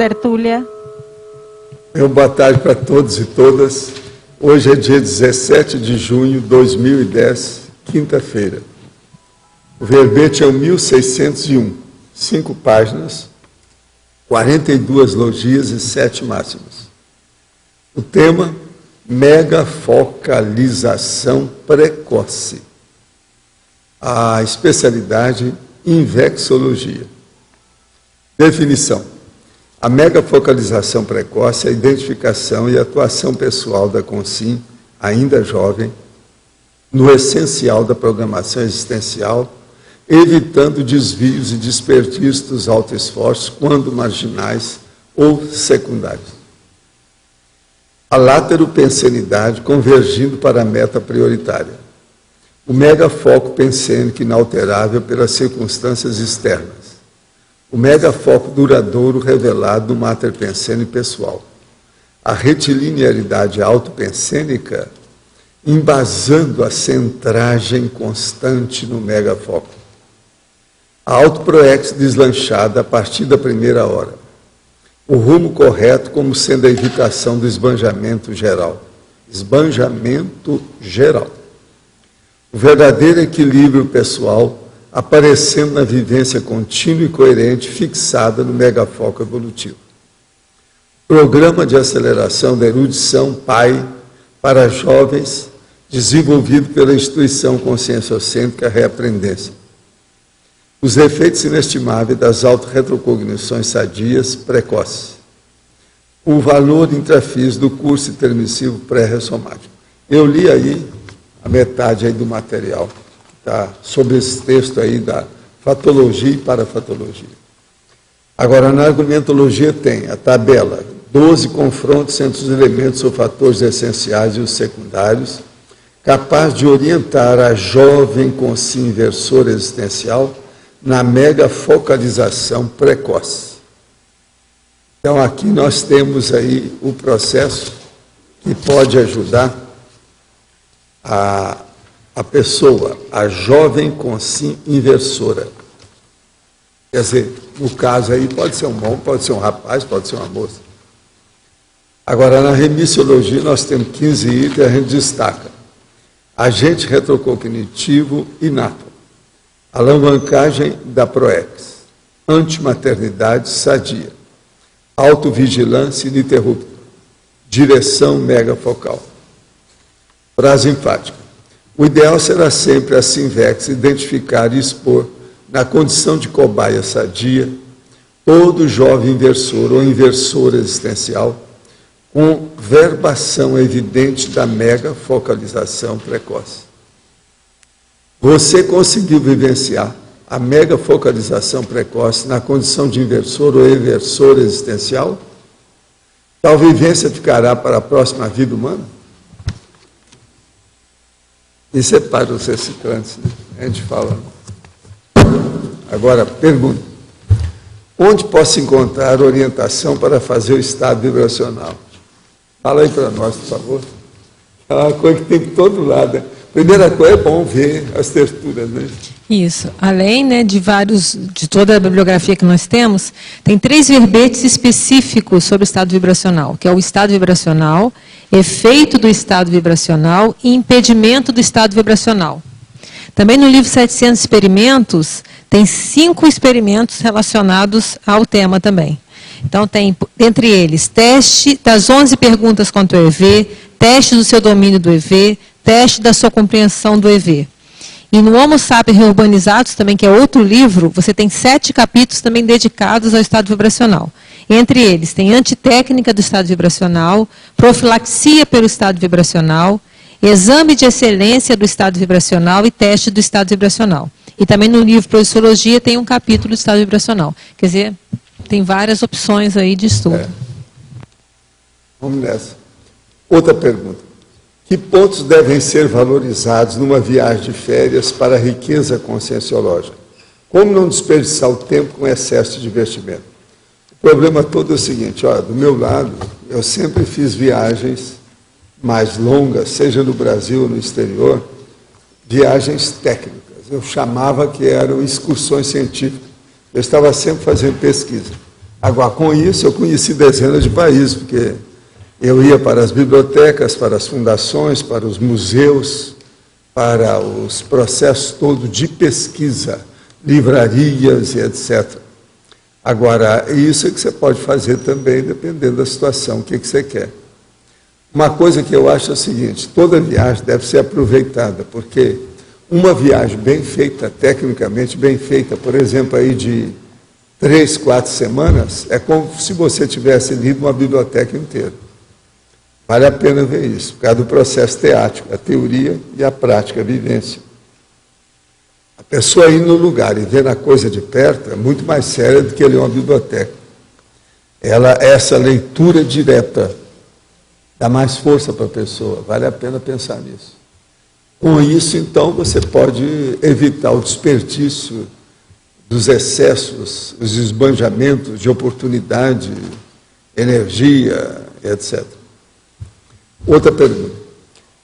tertúlia. Boa tarde para todos e todas. Hoje é dia 17 de junho de 2010, quinta-feira. O verbete é o 1601, 5 páginas, 42 logias e 7 máximas. O tema, megafocalização precoce. A especialidade, invexologia. Definição. A megafocalização precoce é a identificação e atuação pessoal da Consim, ainda jovem, no essencial da programação existencial, evitando desvios e desperdícios dos autoesforços quando marginais ou secundários. A látero-pensenidade convergindo para a meta prioritária. O megafoco pensênico inalterável pelas circunstâncias externas. O megafoco duradouro revelado no máter pensênico pessoal. A retilinearidade autopensênica embasando a centragem constante no megafoco. A autoproex deslanchada a partir da primeira hora. O rumo correto como sendo a evitação do esbanjamento geral. Esbanjamento geral. O verdadeiro equilíbrio pessoal aparecendo na vivência contínua e coerente fixada no megafoco evolutivo. Programa de aceleração da erudição PAI para jovens, desenvolvido pela instituição conscienciocêntrica Reaprendência. Os efeitos inestimáveis das autorretrocognições sadias precoces. O valor intrafísico do curso intermissivo pré-ressomático. Eu li aí a metade aí do material. Tá, sobre esse texto aí da fatologia e parafatologia. Agora, na argumentologia tem a tabela, 12 confrontos entre os elementos ou fatores essenciais e os secundários, capaz de orientar a jovem consciência inversora existencial na megafocalização precoce. Então, aqui nós temos aí o processo que pode ajudar a pessoa, a jovem consciência inversora. Quer dizer, no caso aí, pode ser um homem, pode ser um rapaz, pode ser uma moça. Agora, na remissiologia, nós temos 15 itens, a gente destaca. Agente retrocognitivo inato. Alavancagem da PROEX. Antimaternidade sadia. Autovigilância ininterrupta. Direção megafocal. Frase enfática. O ideal será sempre a Sinvex identificar e expor, na condição de cobaia sadia, todo jovem inversor ou inversora existencial, com verbação evidente da megafocalização precoce. Você conseguiu vivenciar a megafocalização precoce na condição de inversor ou inversora existencial? Tal vivência ficará para a próxima vida humana? Isso é para os reciclantes, né? A gente fala. Agora, pergunta. Onde posso encontrar orientação para fazer o estado vibracional? Fala aí para nós, por favor. É uma coisa que tem de todo lado. Né? Primeira coisa, é bom ver as texturas, né? Isso. Além, né, de toda a bibliografia que nós temos, tem 3 verbetes específicos sobre o estado vibracional, que é o estado vibracional, efeito do estado vibracional e impedimento do estado vibracional. Também no livro 700 experimentos, tem 5 experimentos relacionados ao tema também. Então, tem, entre eles, teste das 11 perguntas contra o EV, teste do seu domínio do EV, teste da sua compreensão do EV. E no Homo Sapiens Reurbanizados, também, que é outro livro, você tem 7 capítulos também dedicados ao estado vibracional. Entre eles, tem antitécnica do estado vibracional, profilaxia pelo estado vibracional, exame de excelência do estado vibracional e teste do estado vibracional. E também no livro Projeciologia tem um capítulo do estado vibracional. Quer dizer, tem várias opções aí de estudo. Vamos nessa. Outra pergunta. Que pontos devem ser valorizados numa viagem de férias para a riqueza conscienciológica? Como não desperdiçar o tempo com excesso de divertimento? O problema todo é o seguinte, ó, do meu lado, eu sempre fiz viagens mais longas, seja no Brasil ou no exterior, viagens técnicas. Eu chamava que eram excursões científicas. Eu estava sempre fazendo pesquisa. Agora, com isso, eu conheci dezenas de países, porque eu ia para as bibliotecas, para as fundações, para os museus, para os processos todos de pesquisa, livrarias e etc. Agora, isso é que você pode fazer também, dependendo da situação, o que você quer. Uma coisa que eu acho é o seguinte: toda viagem deve ser aproveitada, porque uma viagem bem feita, tecnicamente bem feita, por exemplo, aí de 3, 4 semanas, é como se você tivesse lido uma biblioteca inteira. Vale a pena ver isso, por causa do processo teático, a teoria e a prática, a vivência. A pessoa ir no lugar e ver a coisa de perto é muito mais séria do que ler uma biblioteca. Essa leitura direta dá mais força para a pessoa, vale a pena pensar nisso. Com isso, então, você pode evitar o desperdício dos excessos, os esbanjamentos de oportunidade, energia, etc. Outra pergunta.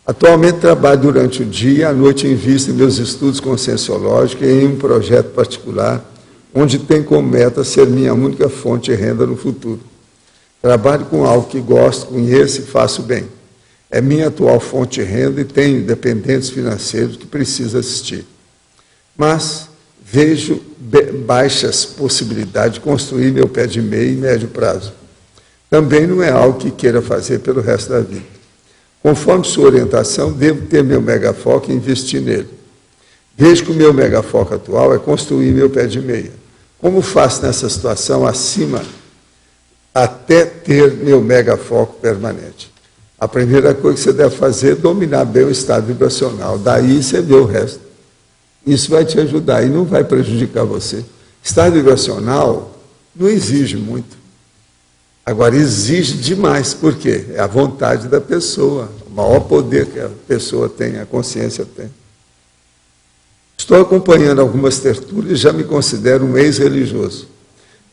Atualmente trabalho durante o dia e à noite invisto em meus estudos conscienciológicos e em um projeto particular, onde tem como meta ser minha única fonte de renda no futuro. Trabalho com algo que gosto, conheço e faço bem. É minha atual fonte de renda e tenho dependentes financeiros que preciso assistir. Mas vejo baixas possibilidades de construir meu pé de meio e médio prazo. Também não é algo que queira fazer pelo resto da vida. Conforme sua orientação, devo ter meu megafoco e investir nele. Vejo que o meu megafoco atual é construir meu pé de meia. Como faço nessa situação acima até ter meu megafoco permanente? A primeira coisa que você deve fazer é dominar bem o estado vibracional. Daí você vê o resto. Isso vai te ajudar e não vai prejudicar você. Estado vibracional não exige muito. Agora, exige demais. Por quê? É a vontade da pessoa. O maior poder que a pessoa tem, a consciência tem. Estou acompanhando algumas tertúlias e já me considero um ex-religioso.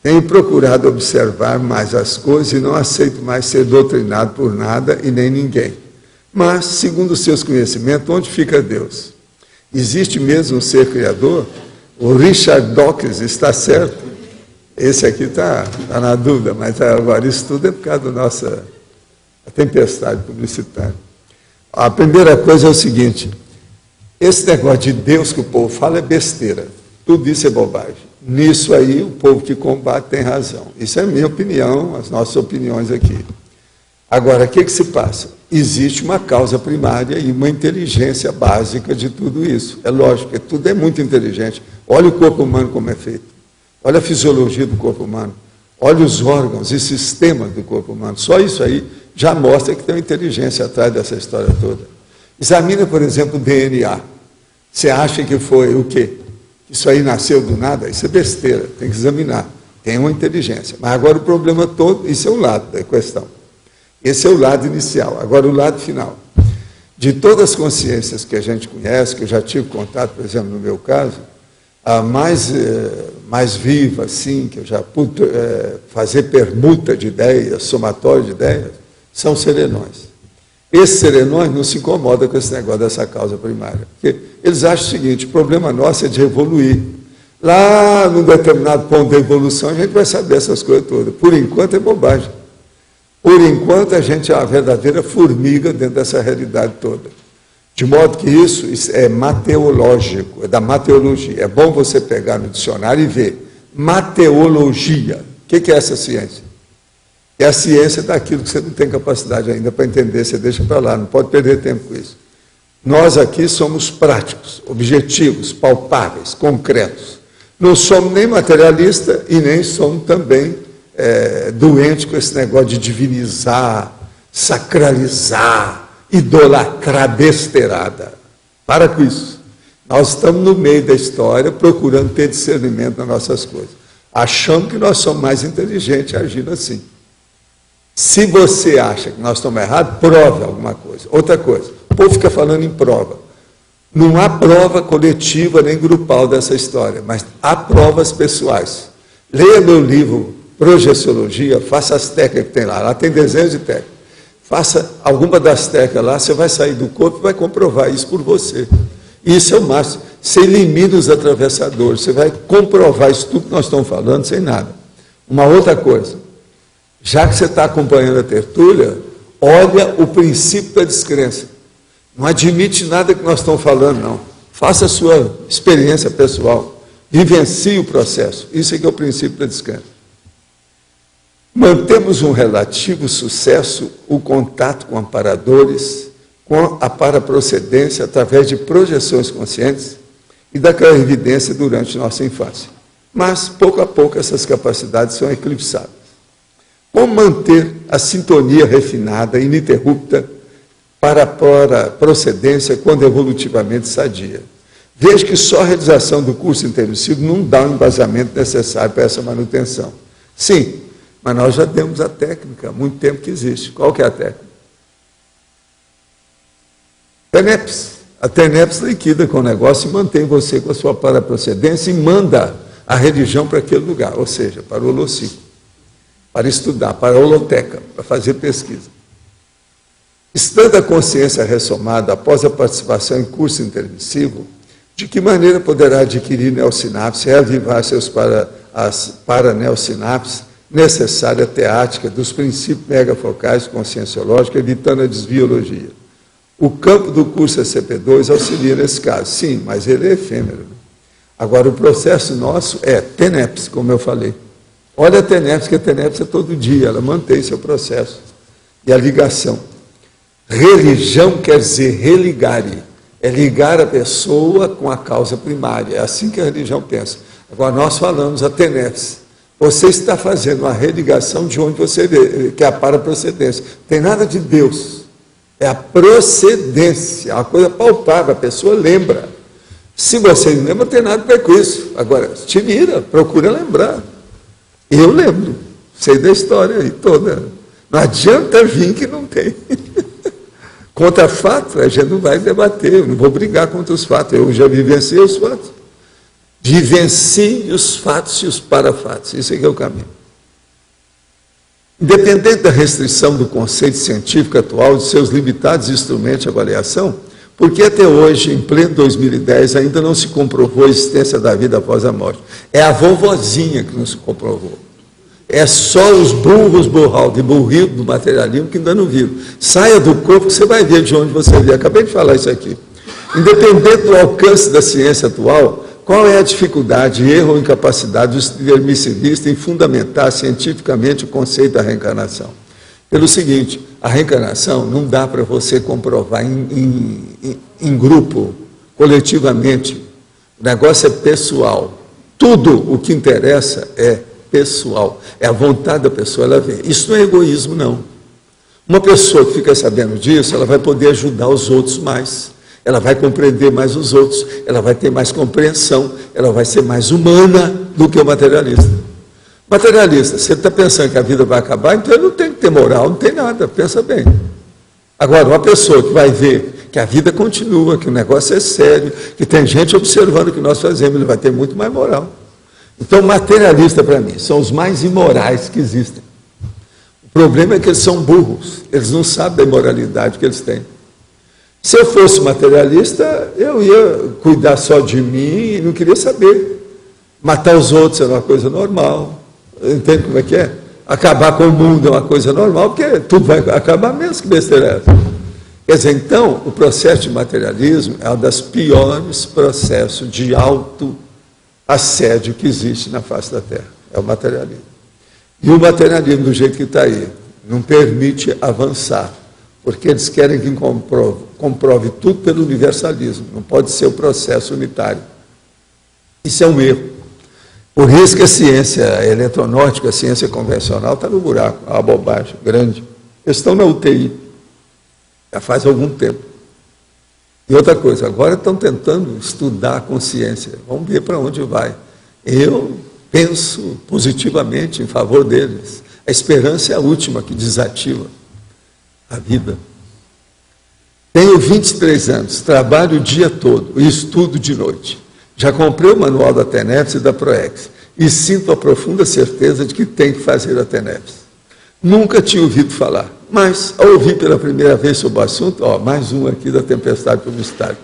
Tenho procurado observar mais as coisas e não aceito mais ser doutrinado por nada e nem ninguém. Mas, segundo os seus conhecimentos, onde fica Deus? Existe mesmo um ser criador? O Richard Dawkins está certo? Esse aqui está na dúvida, mas agora isso tudo é por causa da nossa tempestade publicitária. A primeira coisa é o seguinte: esse negócio de Deus que o povo fala é besteira. Tudo isso é bobagem. Nisso aí, o povo que combate tem razão. Isso é a minha opinião, as nossas opiniões aqui. Agora, o que se passa? Existe uma causa primária e uma inteligência básica de tudo isso. É lógico, porque tudo é muito inteligente. Olha o corpo humano como é feito. Olha a fisiologia do corpo humano. Olha os órgãos e sistemas do corpo humano. Só isso aí já mostra que tem uma inteligência atrás dessa história toda. Examina, por exemplo, o DNA. Você acha que foi o quê? Isso aí nasceu do nada? Isso é besteira, tem que examinar. Tem uma inteligência. Mas agora o problema todo, isso é o lado da questão. Esse é o lado inicial. Agora o lado final. De todas as consciências que a gente conhece, que eu já tive contato, por exemplo, no meu caso, a mais viva, assim, que eu já pude fazer permuta de ideias, somatório de ideias, são serenões. Esses serenões não se incomodam com esse negócio dessa causa primária. Porque eles acham o seguinte: o problema nosso é de evoluir. Lá, num determinado ponto da evolução, a gente vai saber essas coisas todas. Por enquanto é bobagem. Por enquanto a gente é uma verdadeira formiga dentro dessa realidade toda. De modo que isso é mateológico, é da mateologia. É bom você pegar no dicionário e ver. Mateologia. O que é essa ciência? É a ciência daquilo que você não tem capacidade ainda para entender, você deixa para lá, não pode perder tempo com isso. Nós aqui somos práticos, objetivos, palpáveis, concretos. Não somos nem materialistas e nem somos também doentes com esse negócio de divinizar, sacralizar, idolatrar besteirada. Para com isso. Nós estamos no meio da história procurando ter discernimento nas nossas coisas. Achando que nós somos mais inteligentes agindo assim. Se você acha que nós estamos errados, prove alguma coisa. Outra coisa, o povo fica falando em prova. Não há prova coletiva nem grupal dessa história, mas há provas pessoais. Leia meu livro Projeciologia, faça as técnicas que tem lá. Lá tem dezenas de técnicas. Faça alguma das técnicas lá, você vai sair do corpo e vai comprovar isso por você. Isso é o máximo. Você elimina os atravessadores, você vai comprovar isso tudo que nós estamos falando sem nada. Uma outra coisa, já que você está acompanhando a tertúlia, olha o princípio da descrença. Não admite nada que nós estamos falando, não. Faça a sua experiência pessoal. Vivencie o processo. Isso é que é o princípio da descrença. Mantemos um relativo sucesso o contato com amparadores, com a paraprocedência através de projeções conscientes e da clarividência durante nossa infância. Mas, pouco a pouco, essas capacidades são eclipsadas. Como manter a sintonia refinada, ininterrupta, para a procedência quando evolutivamente sadia? Veja que só a realização do curso intermissivo não dá o embasamento necessário para essa manutenção. Sim, mas nós já temos a técnica, há muito tempo que existe. Qual que é a técnica? TENEPS. A TENEPS liquida com o negócio e mantém você com a sua paraprocedência e manda a religião para aquele lugar, ou seja, para o holociclo, para estudar, para a holoteca, para fazer pesquisa. Estando a consciência ressomada após a participação em curso intermissivo, de que maneira poderá adquirir neossinapse, reavivar as paraneossinapses, necessária teática dos princípios megafocais conscienciológicos, evitando a desbiologia? O campo do curso SCP-2 auxilia nesse caso, sim, mas ele é efêmero. Agora, o processo nosso é TENEPS, como eu falei. Olha a TENEPS, que a TENEPS é todo dia, ela mantém seu processo. E a ligação. Religião quer dizer religare, é ligar a pessoa com a causa primária, é assim que a religião pensa. Agora, nós falamos a TENEPS. Você está fazendo uma religação de onde você vê, que é a paraprocedência. Não tem nada de Deus. É a procedência, é uma coisa palpável, a pessoa lembra. Se você não lembra, não tem nada a ver com isso. Agora, te vira, procura lembrar. Eu lembro, sei da história aí toda. Não adianta vir que não tem. Contra fato, a gente não vai debater, eu não vou brigar contra os fatos, eu já vivenciei os fatos. Vivencie os fatos e os parafatos, isso é que é o caminho. Independente da restrição do conceito científico atual, de seus limitados instrumentos de avaliação, porque até hoje, em pleno 2010, ainda não se comprovou a existência da vida após a morte. É a vovozinha que não se comprovou. É só os burros de burril do materialismo que ainda não viram. Saia do corpo que você vai ver de onde você veio. Acabei de falar isso aqui. Independente do alcance da ciência atual, qual é a dificuldade, erro ou incapacidade dos permissivistas em fundamentar cientificamente o conceito da reencarnação? Pelo seguinte, a reencarnação não dá para você comprovar em grupo, coletivamente. O negócio é pessoal. Tudo o que interessa é pessoal. É a vontade da pessoa, ela vê. Isso não é egoísmo, não. Uma pessoa que fica sabendo disso, ela vai poder ajudar os outros mais. Ela vai compreender mais os outros, ela vai ter mais compreensão, ela vai ser mais humana do que o materialista. Materialista, você está pensando que a vida vai acabar, então ele não tem que ter moral, não tem nada, pensa bem. Agora, uma pessoa que vai ver que a vida continua, que o negócio é sério, que tem gente observando o que nós fazemos, ele vai ter muito mais moral. Então, materialista, para mim, são os mais imorais que existem. O problema é que eles são burros, eles não sabem da imoralidade que eles têm. Se eu fosse materialista, eu ia cuidar só de mim e não queria saber. Matar os outros é uma coisa normal. Entende como é que é? Acabar com o mundo é uma coisa normal, porque tudo vai acabar mesmo, que besteira é essa. Quer dizer, então, o processo de materialismo é um dos piores processos de auto-assédio que existe na face da Terra. É o materialismo. E o materialismo, do jeito que está aí, não permite avançar, porque eles querem que comprove tudo pelo universalismo, não pode ser o processo unitário. Isso é um erro. Por isso que a ciência eletronáutica, a ciência convencional, está no buraco, é uma bobagem grande. Eles estão na UTI, já faz algum tempo. E outra coisa, agora estão tentando estudar a consciência, vamos ver para onde vai. Eu penso positivamente em favor deles. A esperança é a última que desativa a vida. Tenho 23 anos, trabalho o dia todo e estudo de noite. Já comprei o manual da TENEPS e da PROEX e sinto a profunda certeza de que tenho que fazer a TENEPS. Nunca tinha ouvido falar, mas ao ouvir pela primeira vez sobre o assunto, mais um aqui da tempestade publicitária,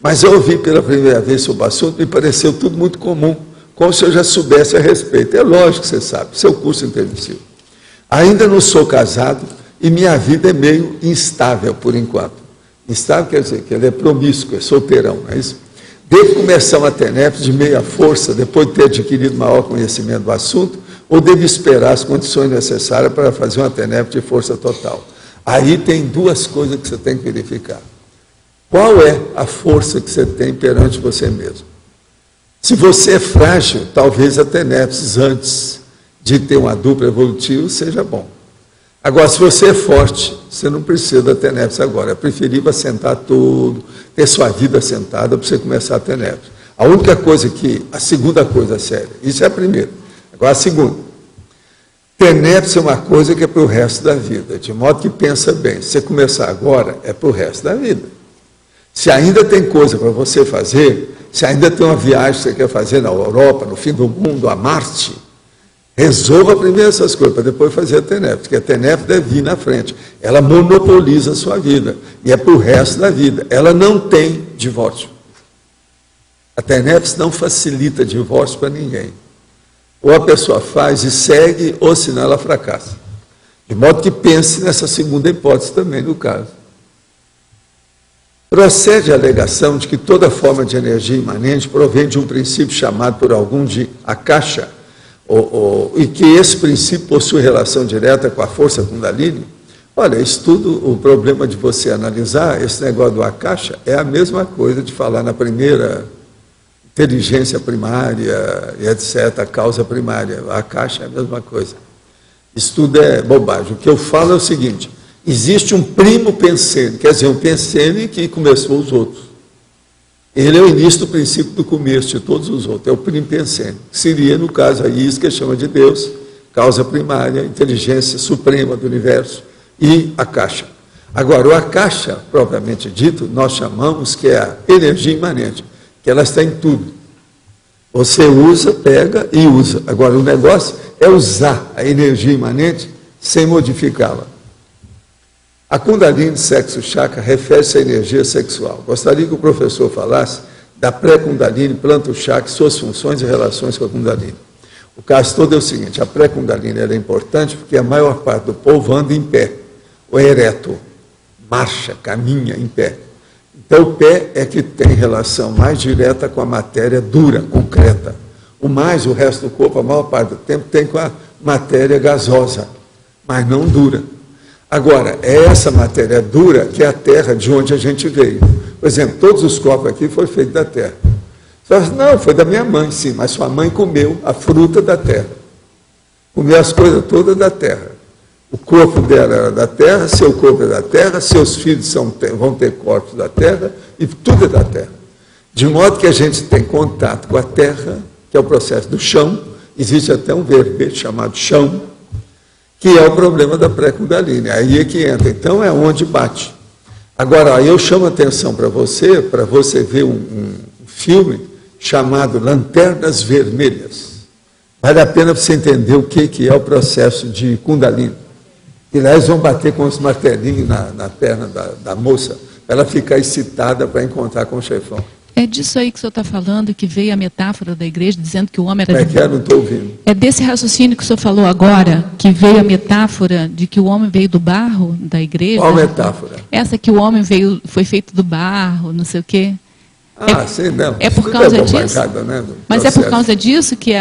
mas ao ouvir pela primeira vez sobre o assunto, me pareceu tudo muito comum, como se eu já soubesse a respeito. É lógico que você sabe, seu curso intermissivo. Ainda não sou casado e minha vida é meio instável por enquanto. Instável quer dizer que ele é promíscuo, é solteirão, não é isso? Devo começar uma TENEP de meia força, depois de ter adquirido maior conhecimento do assunto, ou devo esperar as condições necessárias para fazer uma TENEP de força total? Aí tem duas coisas que você tem que verificar. Qual é a força que você tem perante você mesmo? Se você é frágil, talvez a TENEPS antes de ter uma dupla evolutiva seja bom. Agora, se você é forte, você não precisa da TENEPS agora. É preferível assentar tudo, ter sua vida assentada para você começar a TENEPS. A única coisa a segunda coisa séria, isso é a primeira. Agora, a segunda. TENEPS é uma coisa que é para o resto da vida, de modo que pensa bem. Se você começar agora, é para o resto da vida. Se ainda tem coisa para você fazer, se ainda tem uma viagem que você quer fazer na Europa, no fim do mundo, a Marte, resolva primeiro essas coisas, para depois fazer a TENEP, porque a TENEP deve vir na frente. Ela monopoliza a sua vida, e é para o resto da vida. Ela não tem divórcio. A TENEP não facilita divórcio para ninguém. Ou a pessoa faz e segue, ou senão ela fracassa. De modo que pense nessa segunda hipótese também, no caso. Procede a alegação de que toda forma de energia imanente provém de um princípio chamado por algum de Akasha, e que esse princípio possui relação direta com a força Kundalini. Olha, isso tudo, o problema de você analisar, esse negócio do Akasha, é a mesma coisa de falar na primeira inteligência primária, e etc., a causa primária. A Akasha é a mesma coisa. Isso tudo é bobagem. O que eu falo é o seguinte: existe um primo pensene, quer dizer, um pensene que começou os outros. Ele é o início do princípio do começo de todos os outros, é o primo pensene. Seria, no caso, aí, isso que chama de Deus, causa primária, inteligência suprema do universo, e Akasha. Agora, o Akasha, propriamente dito, nós chamamos que é a energia imanente, que ela está em tudo. Você usa, pega e usa. Agora, o negócio é usar a energia imanente sem modificá-la. A Kundalini Sexo Chakra refere-se à energia sexual. Gostaria que o professor falasse da pré-Kundalini, planta chakra, suas funções e relações com a Kundalini. O caso todo é o seguinte: a pré-Kundalini é importante porque a maior parte do povo anda em pé, ou ereto, marcha, caminha em pé. Então o pé é que tem relação mais direta com a matéria dura, concreta. O resto do corpo, a maior parte do tempo, tem com a matéria gasosa, mas não dura. Agora, é essa matéria dura que é a terra de onde a gente veio. Por exemplo, todos os corpos aqui foram feitos da terra. Você fala, não, foi da minha mãe, sim, mas sua mãe comeu a fruta da terra. Comeu as coisas todas da terra. O corpo dela era da terra, seu corpo é da terra, seus filhos vão ter corpos da terra, e tudo é da terra. De modo que a gente tem contato com a terra, que é o processo do chão. Existe até um verbete chamado chão, que é o problema da pré-Kundalini. Aí é que entra. Então, é onde bate. Agora, aí eu chamo a atenção para você ver um filme chamado Lanternas Vermelhas. Vale a pena você entender o que é o processo de Kundalini. E lá eles vão bater com os martelinhos na perna da moça, para ela ficar excitada para encontrar com o chefão. É disso aí que o senhor está falando, que veio a metáfora da igreja, dizendo que o homem era... Como é que é? Não estou ouvindo. É desse raciocínio que o senhor falou agora, que veio a metáfora de que o homem veio do barro da igreja? Qual metáfora? Essa que o homem foi feito do barro, não sei o quê. Sei não. É por causa disso? Né, mas é por causa disso que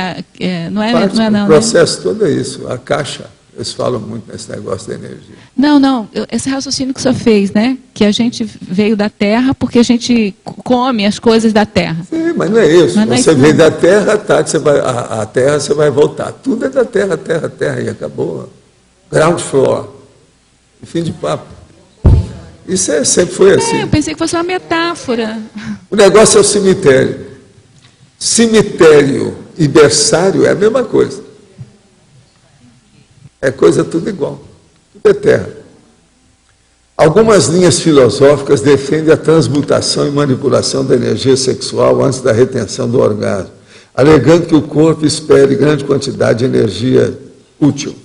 não é não. O processo todo é isso, a caixa. Eles falam muito nesse negócio da energia. Não, esse raciocínio que o senhor fez, né? Que a gente veio da terra porque a gente come as coisas da terra. Sim, mas não é isso. Você veio da terra, a terra você vai voltar. Tudo é da terra, terra, e acabou. Ground floor. E fim de papo. Isso sempre foi assim. Eu pensei que fosse uma metáfora. O negócio é o cemitério. Cemitério e berçário é a mesma coisa. É coisa tudo igual, tudo é terra. Algumas linhas filosóficas defendem a transmutação e manipulação da energia sexual antes da retenção do orgasmo, alegando que o corpo espere grande quantidade de energia útil.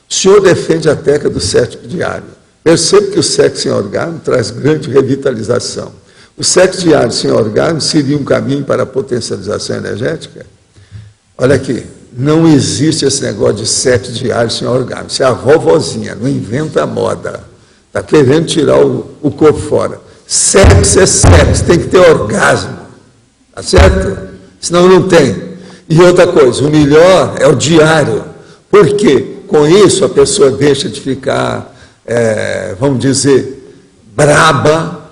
O senhor defende a técnica do sexo diário. Percebe que o sexo sem orgasmo traz grande revitalização. O sexo diário sem orgasmo seria um caminho para a potencialização energética? Olha aqui, não existe esse negócio de sexo diário sem orgasmo. Isso é a vovozinha, não inventa a moda. Está querendo tirar o corpo fora. Sexo é sexo, tem que ter orgasmo. Tá certo? Senão não tem. E outra coisa, o melhor é o diário. Por quê? Com isso a pessoa deixa de ficar, vamos dizer, braba,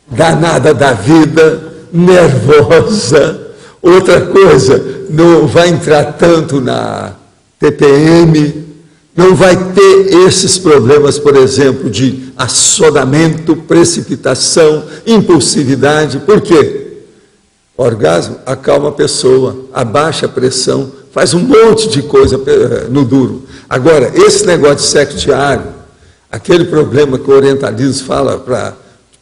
danada da vida, nervosa. Outra coisa, não vai entrar tanto na TPM, não vai ter esses problemas, por exemplo, de assodamento, precipitação, impulsividade. Por quê? O orgasmo acalma a pessoa, abaixa a pressão, faz um monte de coisa no duro. Agora, esse negócio de sexo diário, aquele problema que o orientalismo fala para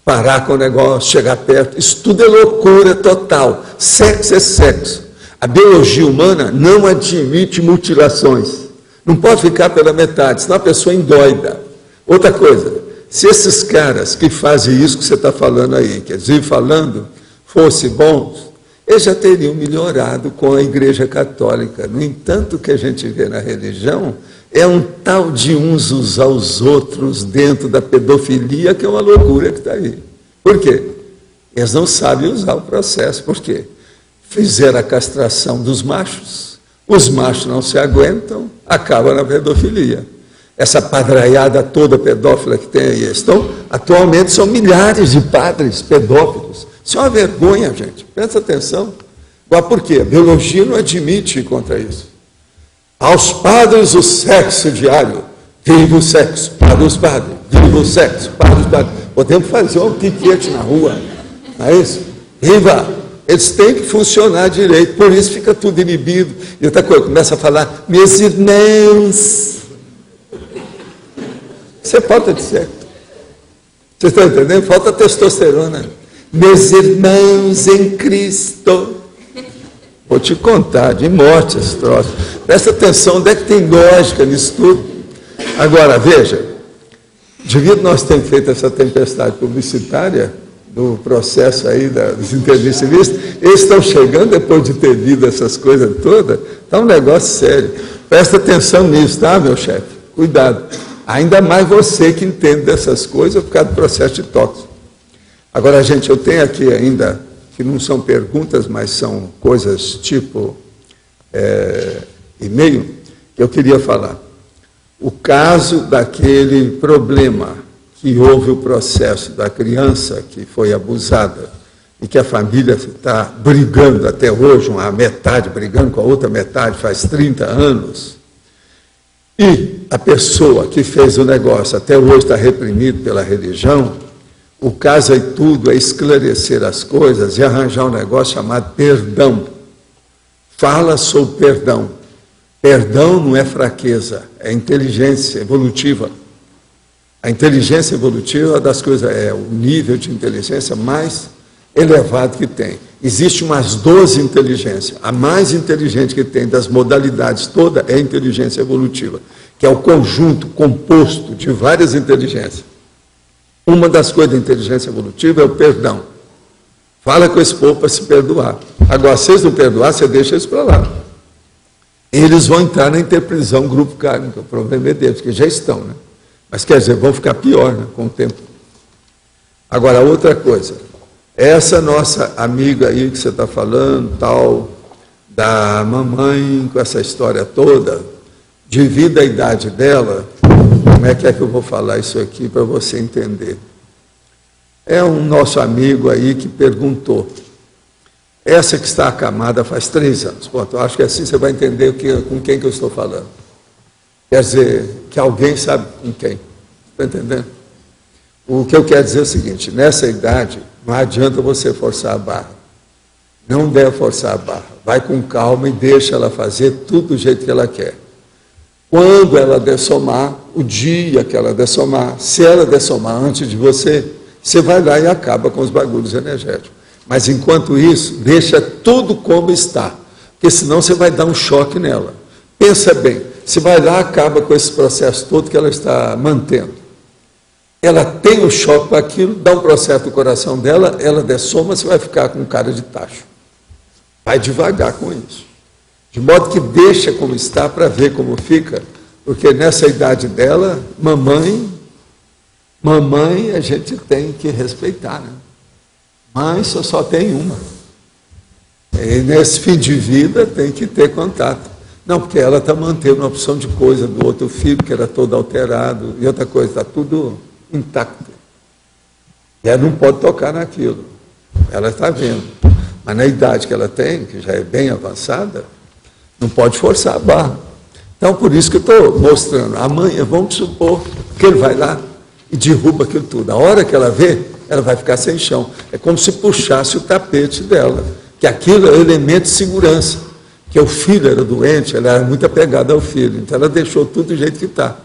parar com o negócio, chegar perto, isso tudo é loucura total. Sexo é sexo. A biologia humana não admite mutilações. Não pode ficar pela metade, senão a pessoa endoida. Outra coisa, se esses caras que fazem isso que você está falando aí, quer dizer, falando, fossem bons, eles já teriam melhorado com a Igreja Católica. No entanto, o que a gente vê na religião é um tal de uns usar os outros dentro da pedofilia, que é uma loucura que está aí. Por quê? Eles não sabem usar o processo. Por quê? Fizeram a castração dos machos, os machos não se aguentam, acaba na pedofilia. Essa padraiada toda pedófila que tem aí, atualmente são milhares de padres pedófilos. Isso é uma vergonha, gente, presta atenção. Mas por quê? A biologia não admite contra isso. Aos padres o sexo diário, viva o sexo, para os padres, viva o sexo, para os padres. Podemos fazer um piquete na rua, não é isso? Viva! Eles têm que funcionar direito, por isso fica tudo inibido. E outra coisa, começa a falar, meus irmãos. Isso é falta de sexo. Vocês estão entendendo? Falta testosterona. Meus irmãos em Cristo. Vou te contar, de morte esse troço. Presta atenção, onde é que tem lógica nisso tudo? Agora, veja, devido nós termos feito essa tempestade publicitária, do processo aí dos intervencionistas, eles estão chegando depois de ter lido essas coisas todas, está um negócio sério. Presta atenção nisso, tá, meu chefe? Cuidado. Ainda mais você que entende dessas coisas por causa do processo de tóxico. Agora, gente, eu tenho aqui ainda, que não são perguntas, mas são coisas tipo e-mail, que eu queria falar. O caso daquele problema que houve o processo da criança que foi abusada e que a família está brigando até hoje, uma metade brigando com a outra metade faz 30 anos, e a pessoa que fez o negócio até hoje está reprimido pela religião, o caso aí tudo é esclarecer as coisas e arranjar um negócio chamado perdão. Fala sobre perdão. Perdão não é fraqueza, é inteligência evolutiva. A inteligência evolutiva é uma das coisas, é o nível de inteligência mais elevado que tem. Existe umas 12 inteligências. A mais inteligente que tem das modalidades toda é a inteligência evolutiva, que é o conjunto composto de várias inteligências. Uma das coisas da inteligência evolutiva é o perdão. Fala com esse povo para se perdoar. Agora, se eles não perdoar, você deixa eles para lá. Eles vão entrar na interprisão grupo kármico. O problema é deles, que já estão, né? Mas quer dizer, vão ficar pior, né, com o tempo. Agora, outra coisa. Essa nossa amiga aí que você está falando, tal, da mamãe, com essa história toda, devido à idade dela, como é que eu vou falar isso aqui para você entender? É um nosso amigo aí que perguntou. Essa que está acamada faz 3 anos. Pronto, eu acho que assim você vai entender com quem que eu estou falando. Quer dizer, que alguém sabe com quem. Está entendendo? O que eu quero dizer é o seguinte, nessa idade, não adianta você forçar a barra. Não deve forçar a barra. Vai com calma e deixa ela fazer tudo do jeito que ela quer. Quando ela dessomar, o dia que ela dessomar, se ela dessomar antes de você, você vai lá e acaba com os bagulhos energéticos. Mas enquanto isso, deixa tudo como está, porque senão você vai dar um choque nela. Pensa bem, você vai lá e acaba com esse processo todo que ela está mantendo. Ela tem um choque com aquilo, dá um processo do coração dela, ela dessoma, você vai ficar com cara de tacho. Vai devagar com isso. De modo que deixa como está para ver como fica, porque nessa idade dela, mamãe a gente tem que respeitar, né? Mãe só tem uma. E nesse fim de vida tem que ter contato. Não, porque ela está mantendo uma opção de coisa do outro filho, que era todo alterado, e outra coisa, está tudo intacto. E ela não pode tocar naquilo. Ela está vendo. Mas na idade que ela tem, que já é bem avançada, não pode forçar a barra. Então, por isso que eu estou mostrando. Amanhã, vamos supor que ele vai lá e derruba aquilo tudo. A hora que ela vê, ela vai ficar sem chão. É como se puxasse o tapete dela. Que aquilo é o elemento de segurança. Que o filho era doente, ela era muito apegada ao filho. Então, ela deixou tudo do jeito que está.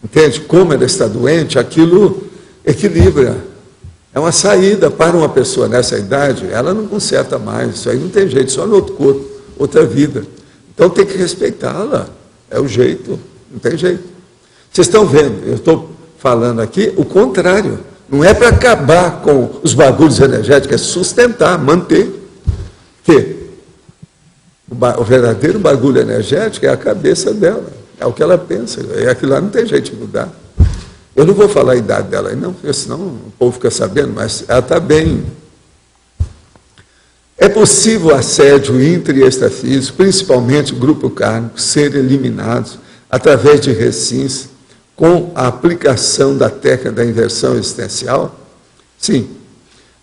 Entende? Como ela está doente, aquilo equilibra. É uma saída para uma pessoa nessa idade, ela não conserta mais. Isso aí não tem jeito, só no outro corpo, outra vida. Então, tem que respeitá-la. É o jeito, não tem jeito. Vocês estão vendo, eu estou falando aqui o contrário. Não é para acabar com os bagulhos energéticos, é sustentar, manter. Que o verdadeiro bagulho energético é a cabeça dela, é o que ela pensa, e aquilo lá não tem jeito de mudar. Eu não vou falar a idade dela aí, não, porque senão o povo fica sabendo, mas ela está bem. É possível o assédio intra e extrafísico, principalmente o grupo kármico, ser eliminados através de recins com a aplicação da técnica da inversão existencial? Sim.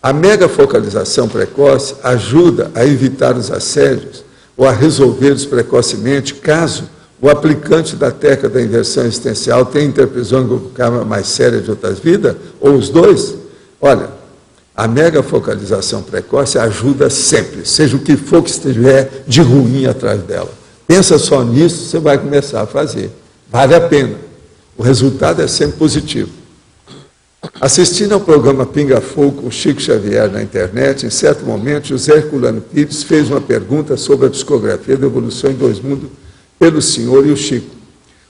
A megafocalização precoce ajuda a evitar os assédios ou a resolvê-los precocemente, caso o aplicante da técnica da inversão existencial tenha interpretação do karma mais séria de outras vidas, ou os dois. Olha, a megafocalização precoce ajuda sempre, seja o que for que estiver de ruim atrás dela. Pensa só nisso, você vai começar a fazer. Vale a pena. O resultado é sempre positivo. Assistindo ao programa Pinga Fogo com Chico Xavier na internet, em certo momento, José Herculano Pires fez uma pergunta sobre a psicografia da evolução em dois mundos pelo senhor e o Chico.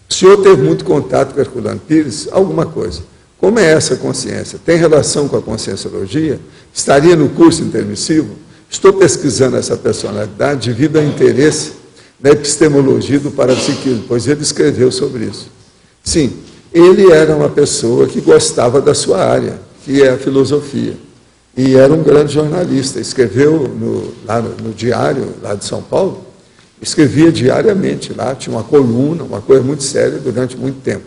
O senhor teve muito contato com Herculano Pires? Alguma coisa. Como é essa consciência? Tem relação com a conscienciologia? Estaria no curso intermissivo? Estou pesquisando essa personalidade devido ao interesse na epistemologia do parapsiquismo, pois ele escreveu sobre isso. Sim, ele era uma pessoa que gostava da sua área, que é a filosofia. E era um grande jornalista. Escreveu lá no Diário, lá de São Paulo, escrevia diariamente lá, tinha uma coluna, uma coisa muito séria durante muito tempo.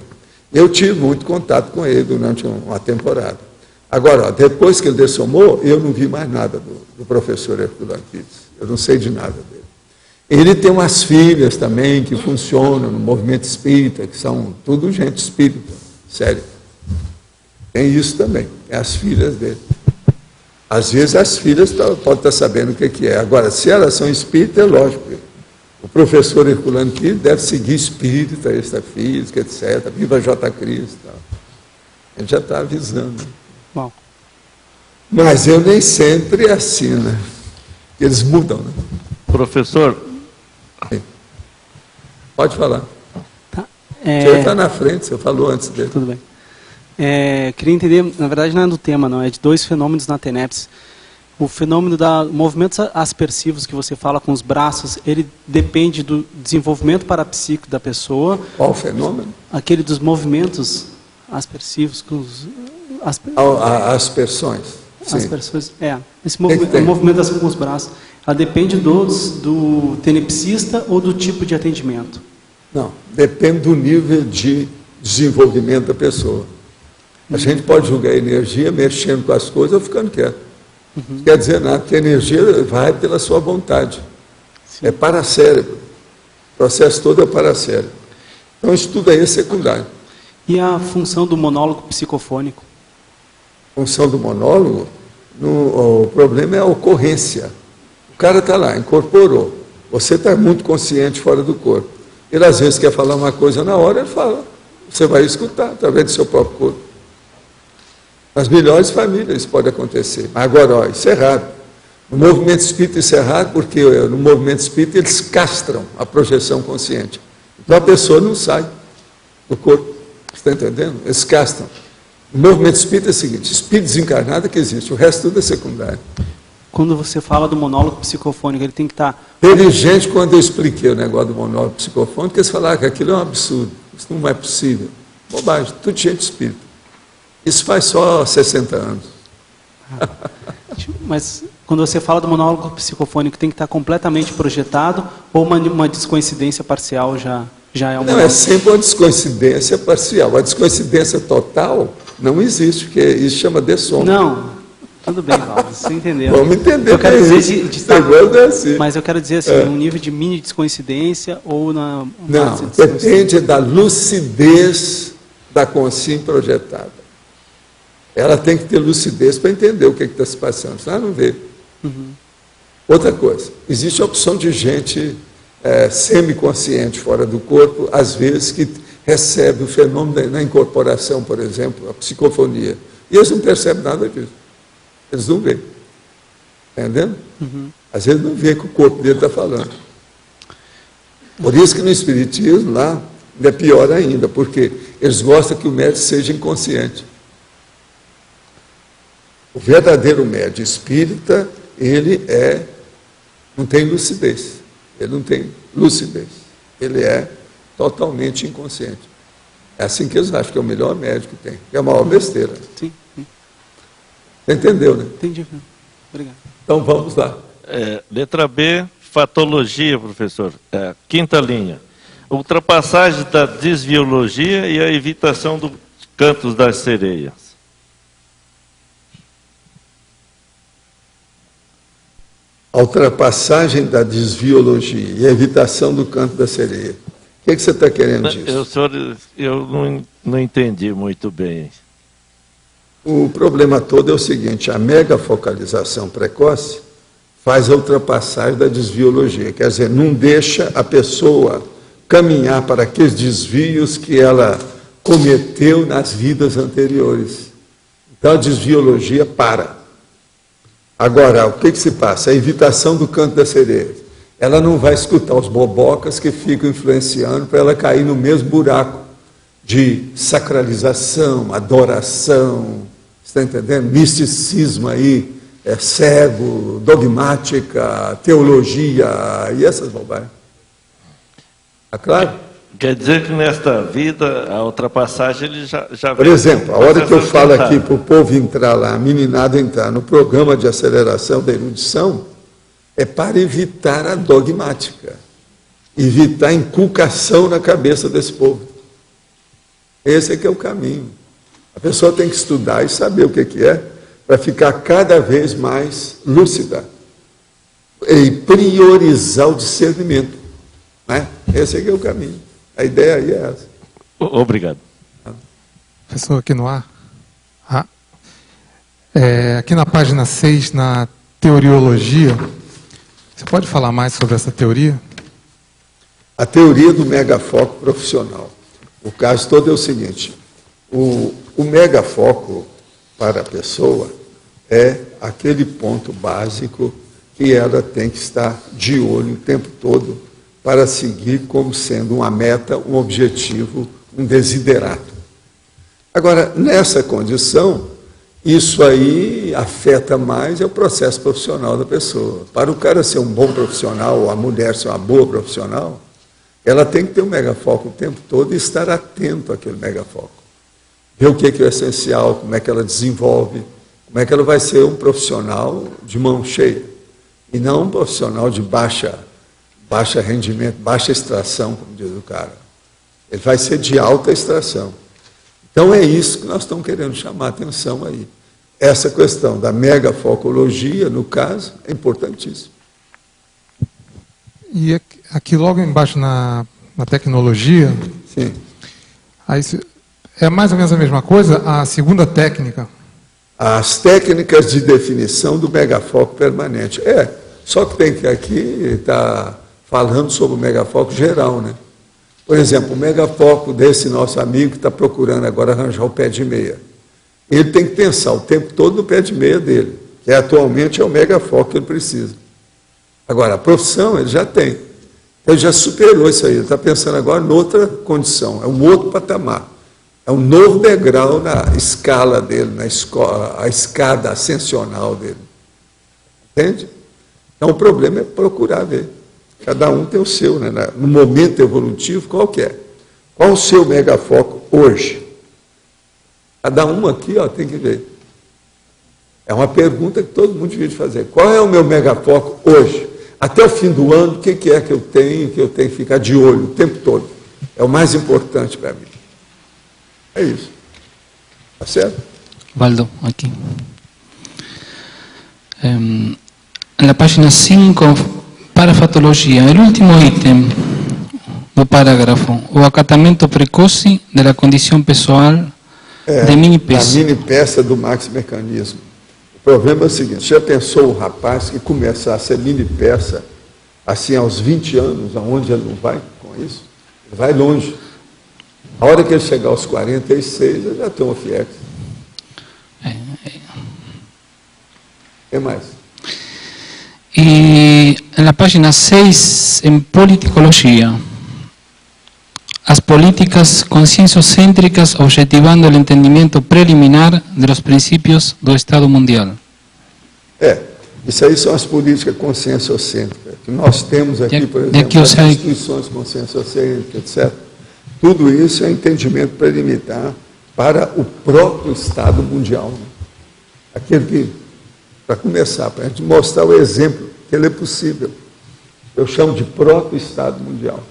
Eu tive muito contato com ele durante uma temporada. Agora, depois que ele dessomou, eu não vi mais nada do professor Herculano Pires. Eu não sei de nada dele. Ele tem umas filhas também que funcionam no movimento espírita, que são tudo gente espírita, sério. Tem isso também, é as filhas dele. Às vezes as filhas podem estar sabendo o que é. Agora, se elas são espíritas, é lógico. O professor Herculano Pires deve seguir espírita, extrafísica, etc. Viva J. Cristo. Ele já está avisando. Bom. Mas eu nem sempre assino. Eles mudam, né? Professor. Sim. Pode falar. Tá. O senhor está na frente, você falou antes dele. Tudo bem. Queria entender, na verdade não é do tema, não, é de dois fenômenos na TENEPS. O fenômeno dos movimentos aspersivos que você fala com os braços, ele depende do desenvolvimento parapsíquico da pessoa. Qual o fenômeno? Aquele dos movimentos aspersivos, com os aspersões. Sim. Aspersões, esse movimento com os braços, ela depende do tenepsista ou do tipo de atendimento? Não, depende do nível de desenvolvimento da pessoa. A gente pode julgar a energia mexendo com as coisas ou ficando quieto. Não quer dizer nada, porque a energia vai pela sua vontade. Sim. É paracérebro. O processo todo é paracérebro. Então, isso tudo aí é secundário. E a função do monólogo psicofônico? A função do monólogo, o problema é a ocorrência. O cara está lá, incorporou. Você está muito consciente fora do corpo. Ele, às vezes, quer falar uma coisa na hora, ele fala. Você vai escutar, através do seu próprio corpo. Nas melhores famílias isso pode acontecer. Mas agora, isso é raro. No movimento espírita isso é raro porque no movimento espírita eles castram a projeção consciente. Então a pessoa não sai do corpo. Você está entendendo? Eles castram. No movimento espírita é o seguinte, espírito desencarnado é que existe, o resto tudo é secundário. quando você fala do monólogo psicofônico, ele tem que estar... Teve gente, quando eu expliquei o negócio do monólogo psicofônico, eles falaram que aquilo é um absurdo, isso não é possível. Bobagem, tudo gente espírita. Isso faz só 60 anos. Mas quando você fala do monólogo psicofônico, tem que estar completamente projetado ou uma descoincidência parcial já é um monólogo? Não, é sempre uma descoincidência parcial. A descoincidência total não existe, porque isso chama de sono. Não, tudo bem, Valdo, você entendeu. Vamos entender. Eu quero dizer isso. de estar, Assim. mas eu quero dizer assim, um nível de mini descoincidência ou na... Não, depende da lucidez da consciência projetada. Ela tem que ter lucidez para entender o que está se passando, senão ela não vê. Uhum. Outra coisa, existe a opção de gente semiconsciente fora do corpo, às vezes, que recebe o fenômeno na incorporação, por exemplo, a psicofonia. E eles não percebem nada disso. Eles não veem. Entendendo? Uhum. Às vezes não vê que o corpo dele está falando. Por isso que no Espiritismo, lá, é pior ainda, porque eles gostam que o médium seja inconsciente. O verdadeiro médium espírita, ele não tem lucidez. Ele não tem lucidez. Ele é totalmente inconsciente. É assim que eles acham que é o melhor médium que tem. É a maior besteira. Sim, sim. Entendeu, né? Entendi. Obrigado. Então vamos lá. Letra B, fatologia, professor. Quinta linha. Ultrapassagem da desviologia e a evitação dos cantos das sereias. A ultrapassagem da desviologia e a evitação do canto da sereia. O que você está querendo disso? Eu não entendi muito bem. O problema todo é o seguinte: a megafocalização precoce faz a ultrapassagem da desviologia, quer dizer, não deixa a pessoa caminhar para aqueles desvios que ela cometeu nas vidas anteriores. Então a desviologia para. Agora, o que se passa? A evitação do canto da sereia. Ela não vai escutar os bobocas que ficam influenciando para ela cair no mesmo buraco de sacralização, adoração, está entendendo? Misticismo aí, cego, dogmática, teologia e essas bobagens. Está claro? Quer dizer que nesta vida, a ultrapassagem, ele já Por exemplo, a hora que eu falo aqui para o povo entrar lá, a meninada entrar no programa de aceleração da erudição, é para evitar a dogmática, evitar a inculcação na cabeça desse povo. Esse é que é o caminho. A pessoa tem que estudar e saber o que é, para ficar cada vez mais lúcida e priorizar o discernimento. Né? Esse é que é o caminho. A ideia aí é essa. Obrigado. Professor, aqui no ar. Aqui na página 6, na teoriologia, você pode falar mais sobre essa teoria? A teoria do megafoco profissional. O caso todo é o seguinte: o megafoco para a pessoa é aquele ponto básico que ela tem que estar de olho o tempo todo para seguir como sendo uma meta, um objetivo, um desiderato. Agora, nessa condição, isso aí afeta mais o processo profissional da pessoa. Para o cara ser um bom profissional, ou a mulher ser uma boa profissional, ela tem que ter um megafoco o tempo todo e estar atento àquele megafoco. Ver o que é o essencial, como é que ela desenvolve, como é que ela vai ser um profissional de mão cheia, e não um profissional de baixo rendimento, baixa extração, como diz o cara. Ele vai ser de alta extração. Então é isso que nós estamos querendo chamar a atenção aí. Essa questão da megafocologia, no caso, é importantíssima. E aqui logo embaixo na tecnologia, Sim. Aí é mais ou menos a mesma coisa, a segunda técnica. As técnicas de definição do megafoco permanente. Só que tem que aqui estar falando sobre o megafoco geral, né? Por exemplo, o megafoco desse nosso amigo que está procurando agora arranjar o pé de meia. Ele tem que pensar o tempo todo no pé de meia dele, que atualmente é o megafoco que ele precisa. Agora, a profissão ele já tem. Ele já superou isso aí, ele está pensando agora em outra condição, é um outro patamar. É um novo degrau na escala dele, a escada ascensional dele. Entende? Então, o problema é procurar ver. Cada um tem o seu, né? No momento evolutivo, qual que é? Qual o seu megafoco hoje? Cada um aqui, ó, tem que ver. É uma pergunta que todo mundo devia fazer. Qual é o meu megafoco hoje? Até o fim do ano, o que é que eu tenho que ficar de olho o tempo todo? É o mais importante para mim. É isso. Tá certo? Valdo, aqui. Na página 5, parafatologia, o último item do parágrafo, o acatamento precoce da condição pessoal de mini peça. A mini peça do Max Mecanismo. O problema é o seguinte, já pensou o rapaz que começasse a mini peça assim aos 20 anos, aonde ele não vai com isso? Ele vai longe. A hora que ele chegar aos 46, ele já tem um FIEX. O que mais? E na página 6, em politicologia, as políticas conscienciocêntricas objetivando o entendimento preliminar dos princípios do Estado Mundial. Isso aí são as políticas conscienciocêntricas, que nós temos aqui, por exemplo, as instituições conscienciocêntricas, etc. Tudo isso é entendimento preliminar para o próprio Estado Mundial. Né? Aquele que, para começar, para a gente mostrar o exemplo, que ele é possível. Eu chamo de próprio Estado Mundial.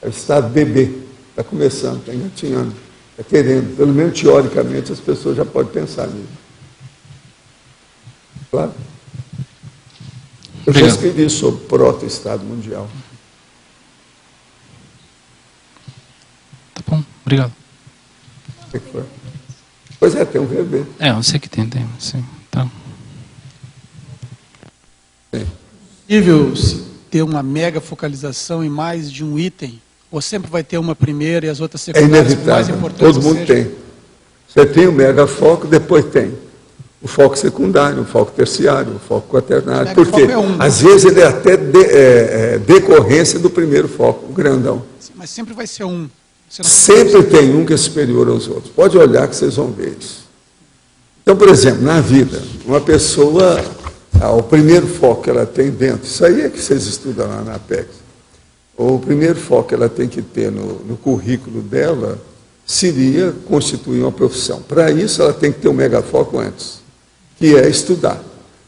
É o Estado bebê. Está começando, está engatinhando, está querendo. Pelo menos teoricamente as pessoas já podem pensar nisso. Claro? Eu já escrevi sobre proto-Estado Mundial. Tá bom, obrigado. O que foi? Pois é, tem um VB. Eu sei que tem, sim. Tá. Sim. É possível ter uma mega focalização em mais de um item? Ou sempre vai ter uma primeira e as outras secundárias mais importantes? Todo mundo tem. Você tem o mega foco, depois tem o foco secundário, o foco terciário, o foco quaternário. Porque às vezes ele é até decorrência do primeiro foco, o grandão. Mas sempre vai ser um. Sempre tem um que é superior aos outros. Pode olhar que vocês vão ver isso. Então, por exemplo, na vida, uma pessoa, o primeiro foco que ela tem dentro, isso aí é que vocês estudam lá na Apex, o primeiro foco que ela tem que ter no currículo dela seria constituir uma profissão. Para isso, ela tem que ter um megafoco antes, que é estudar.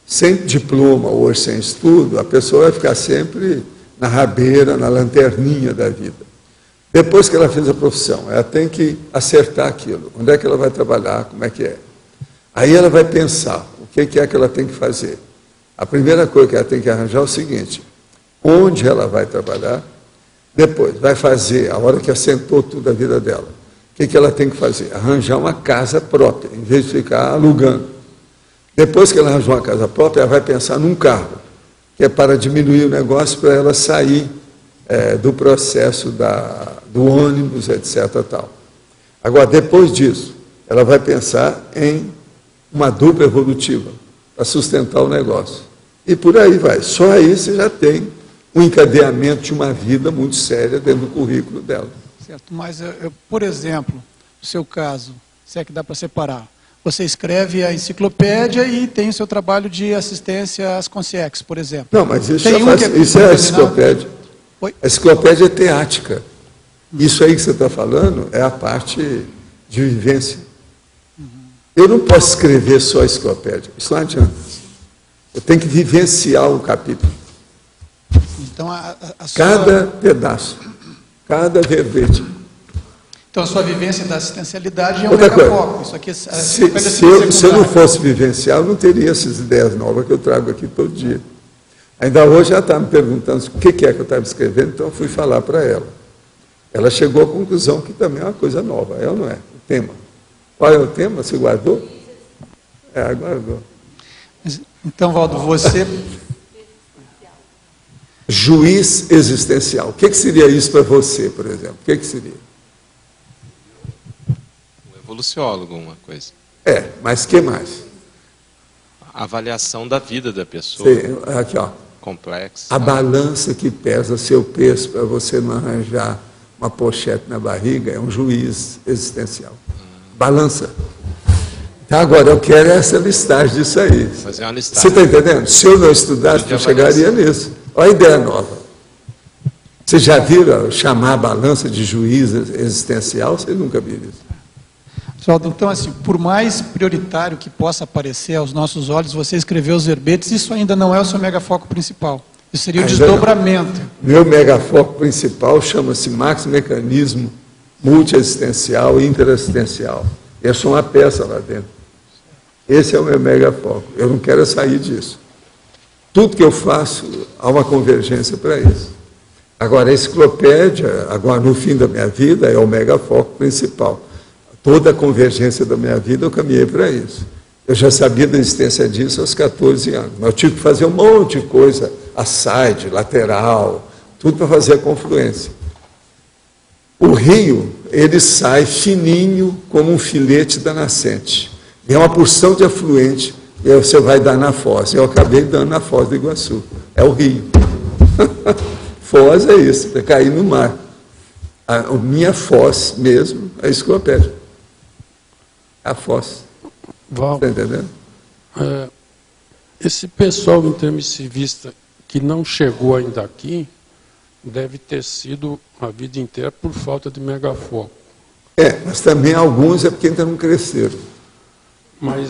Sem diploma ou sem estudo, a pessoa vai ficar sempre na rabeira, na lanterninha da vida. Depois que ela fez a profissão, ela tem que acertar aquilo. Onde é que ela vai trabalhar, como é que é. Aí ela vai pensar o que é que ela tem que fazer. A primeira coisa que ela tem que arranjar é o seguinte, onde ela vai trabalhar, depois vai fazer, a hora que assentou tudo a vida dela, o que ela tem que fazer? Arranjar uma casa própria, em vez de ficar alugando. Depois que ela arranjou uma casa própria, ela vai pensar num carro, que é para diminuir o negócio, para ela sair do processo do ônibus, etc. Tal. Agora, depois disso, ela vai pensar em uma dupla evolutiva, para sustentar o negócio. E por aí vai. Só aí você já tem um encadeamento de uma vida muito séria dentro do currículo dela. Certo, mas, por exemplo, no seu caso, se é que dá para separar, você escreve a enciclopédia e tem o seu trabalho de assistência às Consciex, por exemplo. Não, mas isso é a enciclopédia. Oi? A enciclopédia é teática. Isso aí que você está falando é a parte de vivência. Eu não posso escrever só a enciclopédia. Isso não adianta. Eu tenho que vivenciar um capítulo. Então, cada pedaço, cada verbete. Então, a sua vivência da assistencialidade é um Outra megafoco. Isso aqui se eu não fosse vivenciar, eu não teria essas ideias novas que eu trago aqui todo dia. Ainda hoje ela estava me perguntando o que é que eu estava escrevendo, então eu fui falar para ela. Ela chegou à conclusão que também é uma coisa nova, é ou não é? O tema. Qual é o tema? Você guardou? Guardou. Então, Valdo, você... Juiz existencial. O que seria isso para você, por exemplo? O que seria? Um evoluciólogo, uma coisa. Mas o que mais? A avaliação da vida da pessoa. Sim, aqui, ó. Complexa. A balança que pesa seu peso para você não arranjar uma pochete na barriga é um juiz existencial. Balança. Agora, eu quero essa listagem disso aí. Fazer uma listagem. Você está entendendo? Se eu não estudasse, eu chegaria nisso. Olha a ideia nova. Vocês já viram chamar a balança de juiz existencial? Vocês nunca viram isso. Pessoal, então, assim, por mais prioritário que possa parecer aos nossos olhos, você escreveu os verbetes, isso ainda não é o seu megafoco principal. Isso seria o desdobramento. Meu megafoco principal chama-se maxi-mecanismo multiexistencial e interassistencial. Eu sou uma peça lá dentro. Esse é o meu megafoco. Eu não quero sair disso. Tudo que eu faço, há uma convergência para isso. Agora, a enciclopédia, agora no fim da minha vida, é o megafoco principal. Toda a convergência da minha vida eu caminhei para isso. Eu já sabia da existência disso aos 14 anos, mas eu tive que fazer um monte de coisa, aside, lateral, tudo para fazer a confluência. O rio, ele sai fininho como um filete da nascente. É uma porção de afluente, e aí você vai dar na foz. Eu acabei dando na Foz do Iguaçu. É o rio. Foz é isso, é cair no mar. A minha foz mesmo é a enciclopédia. A foz. Val, está entendendo? Esse pessoal intermissivista que não chegou ainda aqui deve ter sido a vida inteira por falta de megafoco. Mas também alguns é porque ainda não cresceram. Mas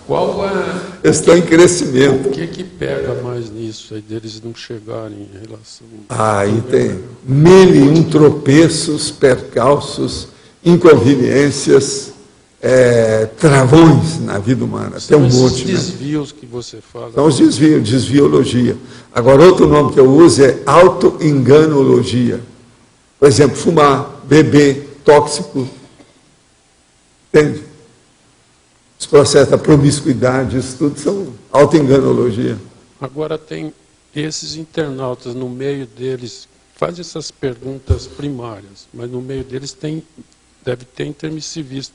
qual é... Eles estão em crescimento. O que pega mais nisso aí, deles não chegarem em relação... Aí tem 1001 tropeços, percalços, inconveniências, travões na vida humana. Tem um monte. Esses desvios, né, que você fala. São os desvios, desviologia. Agora, outro nome que eu uso é auto-enganologia. Por exemplo, fumar, beber, tóxico. Entende? Os processos da promiscuidade, isso tudo são auto-enganologia. Agora, tem esses internautas, no meio deles, fazem essas perguntas primárias, mas no meio deles deve ter intermissivista.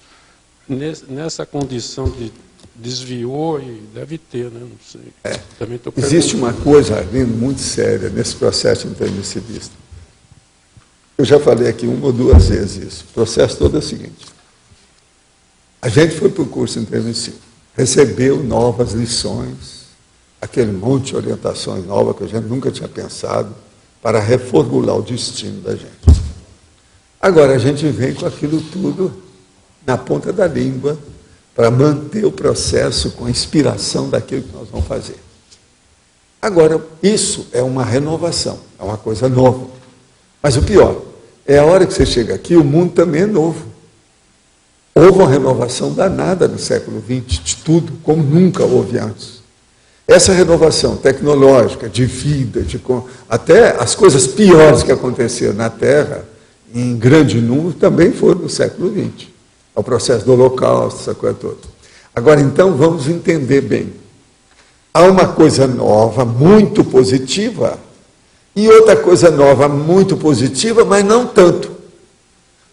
Nessa condição de desviou e deve ter, né? Não sei. Também existe uma coisa, Arlindo, muito séria nesse processo intermissivista. Eu já falei aqui uma ou duas vezes isso. O processo todo é o seguinte. A gente foi para o curso intermissivo, recebeu novas lições, aquele monte de orientações novas que a gente nunca tinha pensado, para reformular o destino da gente. Agora, a gente vem com aquilo tudo na ponta da língua, para manter o processo com a inspiração daquilo que nós vamos fazer. Agora, isso é uma renovação, é uma coisa nova. Mas o pior, é a hora que você chega aqui, o mundo também é novo. Houve uma renovação danada no século XX, de tudo, como nunca houve antes. Essa renovação tecnológica, de vida, até as coisas piores que aconteceram na Terra, em grande número, também foram no século XX. O processo do Holocausto, essa coisa toda. Agora, então, vamos entender bem. Há uma coisa nova, muito positiva, e outra coisa nova, muito positiva, mas não tanto.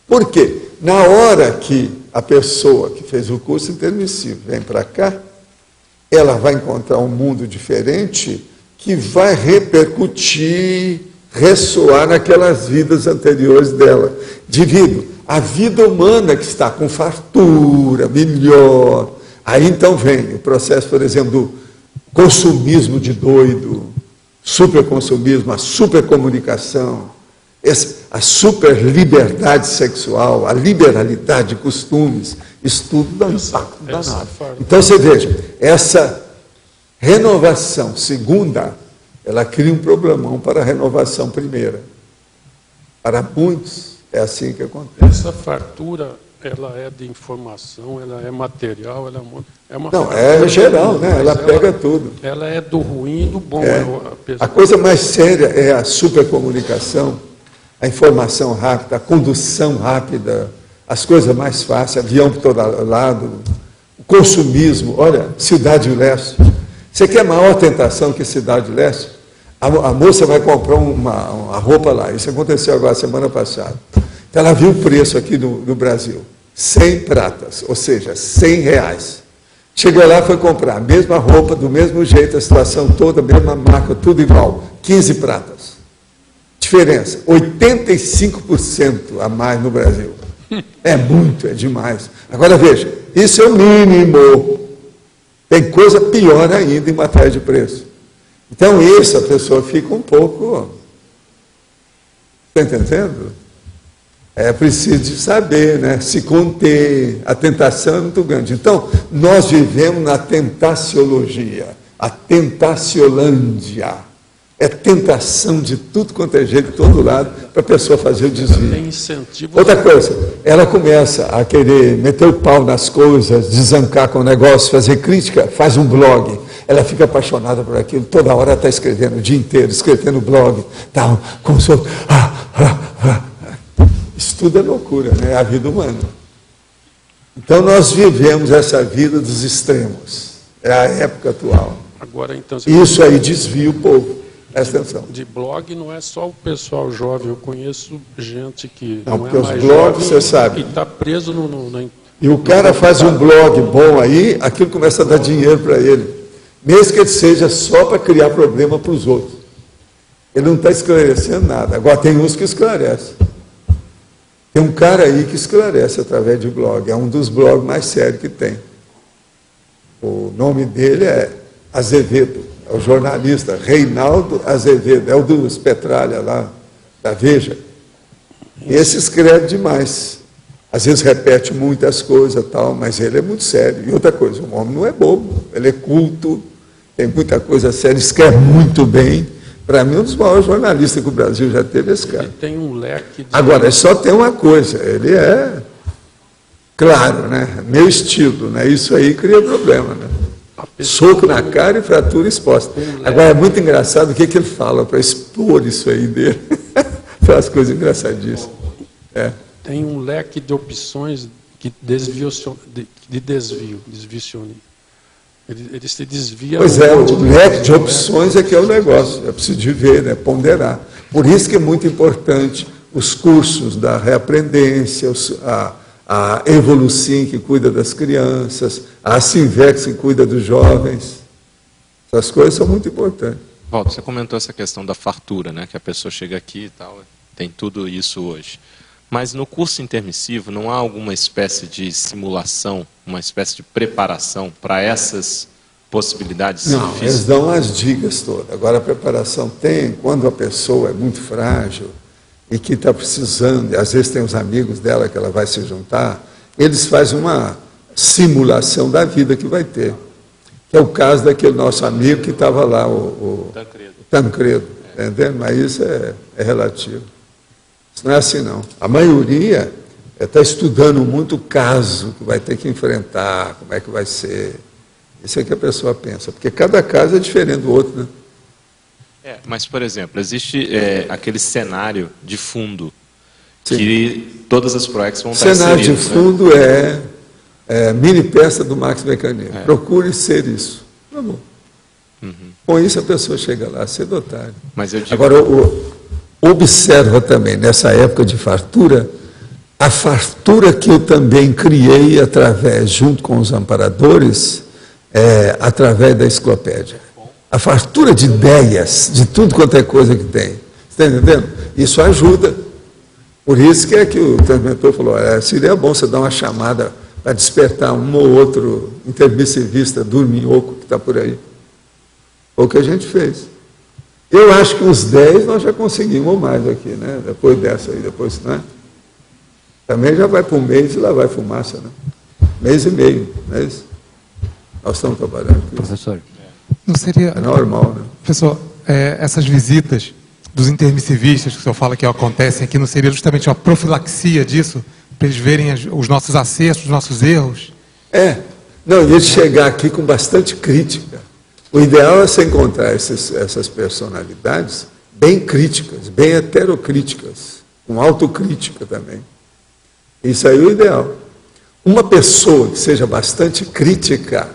Por quê? Na hora que a pessoa que fez o curso intermissivo vem para cá, ela vai encontrar um mundo diferente que vai repercutir, ressoar naquelas vidas anteriores dela. Devido à vida humana que está com fartura, melhor. Aí então vem o processo, por exemplo, do consumismo de doido, superconsumismo, a supercomunicação, a superliberdade sexual, a liberalidade de costumes, isso tudo dá um impacto danado. Então você veja, essa renovação segunda, ela cria um problemão para a renovação primeira. Para muitos, é assim que acontece. Essa fartura, ela é de informação, ela é material, ela é uma não, é geral, né? Ela pega tudo. Ela é do ruim e do bom. A coisa mais séria é a supercomunicação, a informação rápida, a condução rápida, as coisas mais fáceis, avião por todo lado, o consumismo. Olha, Cidade Leste. Você quer maior tentação que Cidade Leste? A moça vai comprar uma roupa lá, isso aconteceu agora, semana passada. Então ela viu o preço aqui no Brasil, 100 pratas, ou seja, R$100. Chegou lá e foi comprar a mesma roupa, do mesmo jeito, a situação toda, a mesma marca, tudo igual, 15 pratas. Diferença, 85% a mais no Brasil. É muito, é demais. Agora veja, isso é o mínimo. Tem coisa pior ainda em matéria de preço. Então isso a pessoa fica um pouco... Está entendendo? É preciso saber, né? Se conter. A tentação é muito grande. Então, nós vivemos na tentaciologia, a tentaciolândia. É tentação de tudo quanto é jeito, de todo lado, para a pessoa fazer o desvio. Tem incentivo. Outra coisa, ela começa a querer meter o pau nas coisas, desancar com o negócio, fazer crítica, faz um blog. Ela fica apaixonada por aquilo, toda hora está escrevendo, o dia inteiro, escrevendo blog, tal, como se fosse... Isso tudo é loucura, né? É a vida humana. Então nós vivemos essa vida dos extremos. É a época atual. Agora, então, isso aí desvia o povo. Presta atenção. De blog não é só o pessoal jovem, eu conheço gente que não é porque mais os blogs, jovem, você sabe. E está preso E o cara faz um blog bom aí, aquilo começa a dar dinheiro para ele. Mesmo que ele seja só para criar problema para os outros. Ele não está esclarecendo nada. Agora tem uns que esclarecem. Tem um cara aí que esclarece através de blog. É um dos blogs mais sérios que tem. O nome dele é Azevedo. É o jornalista Reinaldo Azevedo. É o dos Petralha lá, da Veja. Esse escreve demais. Às vezes repete muitas coisas e tal, mas ele é muito sério. E outra coisa, o homem não é bobo. Ele é culto, tem muita coisa séria, escreve muito bem. Para mim, um dos maiores jornalistas que o Brasil já teve, esse cara. Ele tem um leque de... Agora, só tem uma coisa, ele é, claro, né? Meu estilo, né? Isso aí cria problema, né? Soco na cara e fratura exposta. Agora, é muito engraçado o que ele fala para expor isso aí dele. Faz coisas engraçadíssimas. É. Tem um leque de opções de desvio. Ele se desvia... Pois é, o leque de opções é que é o negócio, é preciso de ver, né, ponderar. Por isso que é muito importante os cursos da reaprendência, a Evolucim, que cuida das crianças, a Sinvex, que cuida dos jovens. Essas coisas são muito importantes. Walter, você comentou essa questão da fartura, né, que a pessoa chega aqui e tal, tem tudo isso hoje. Mas no curso intermissivo não há alguma espécie de simulação, uma espécie de preparação para essas possibilidades? Não, eles dão as dicas todas. Agora a preparação tem, quando a pessoa é muito frágil e que está precisando, e às vezes tem os amigos dela que ela vai se juntar, eles fazem uma simulação da vida que vai ter. Que é o caso daquele nosso amigo que estava lá, o Tancredo. Entendeu? Mas isso é relativo. Isso não é assim, não. A maioria está estudando muito o caso que vai ter que enfrentar, como é que vai ser. Isso é que a pessoa pensa, porque cada caso é diferente do outro, né? Mas, por exemplo, existe aquele cenário de fundo, sim, que todas as ProEx vão estar cenário inseridas. De fundo, né? é mini peça do Max Mecanismo. Procure ser isso. Tá bom. Uhum. Com isso a pessoa chega lá, cedo ou tarde. Mas eu digo... Agora, observa também, nessa época de fartura, a fartura que eu também criei junto com os amparadores, através da enciclopédia. A fartura de ideias, de tudo quanto é coisa que tem. Está entendendo? Isso ajuda. Por isso que o transmentor falou, seria bom você dar uma chamada para despertar um ou outro intermissivista, dorminhoco, que está por aí. Foi o que a gente fez. Eu acho que uns 10 nós já conseguimos mais aqui, né? Depois dessa aí, depois, né? Também já vai para um mês e lá vai fumaça, né? Mês e meio, não é isso? Nós estamos trabalhando aqui. Professor, não seria... É normal, né? Professor, essas visitas dos intermissivistas que o senhor fala que acontecem aqui, não seria justamente uma profilaxia disso? Para eles verem os nossos acertos, os nossos erros? Não, e eles chegar aqui com bastante crítica. O ideal é você encontrar essas personalidades bem críticas, bem heterocríticas, com autocrítica também. Isso aí é o ideal. Uma pessoa que seja bastante crítica,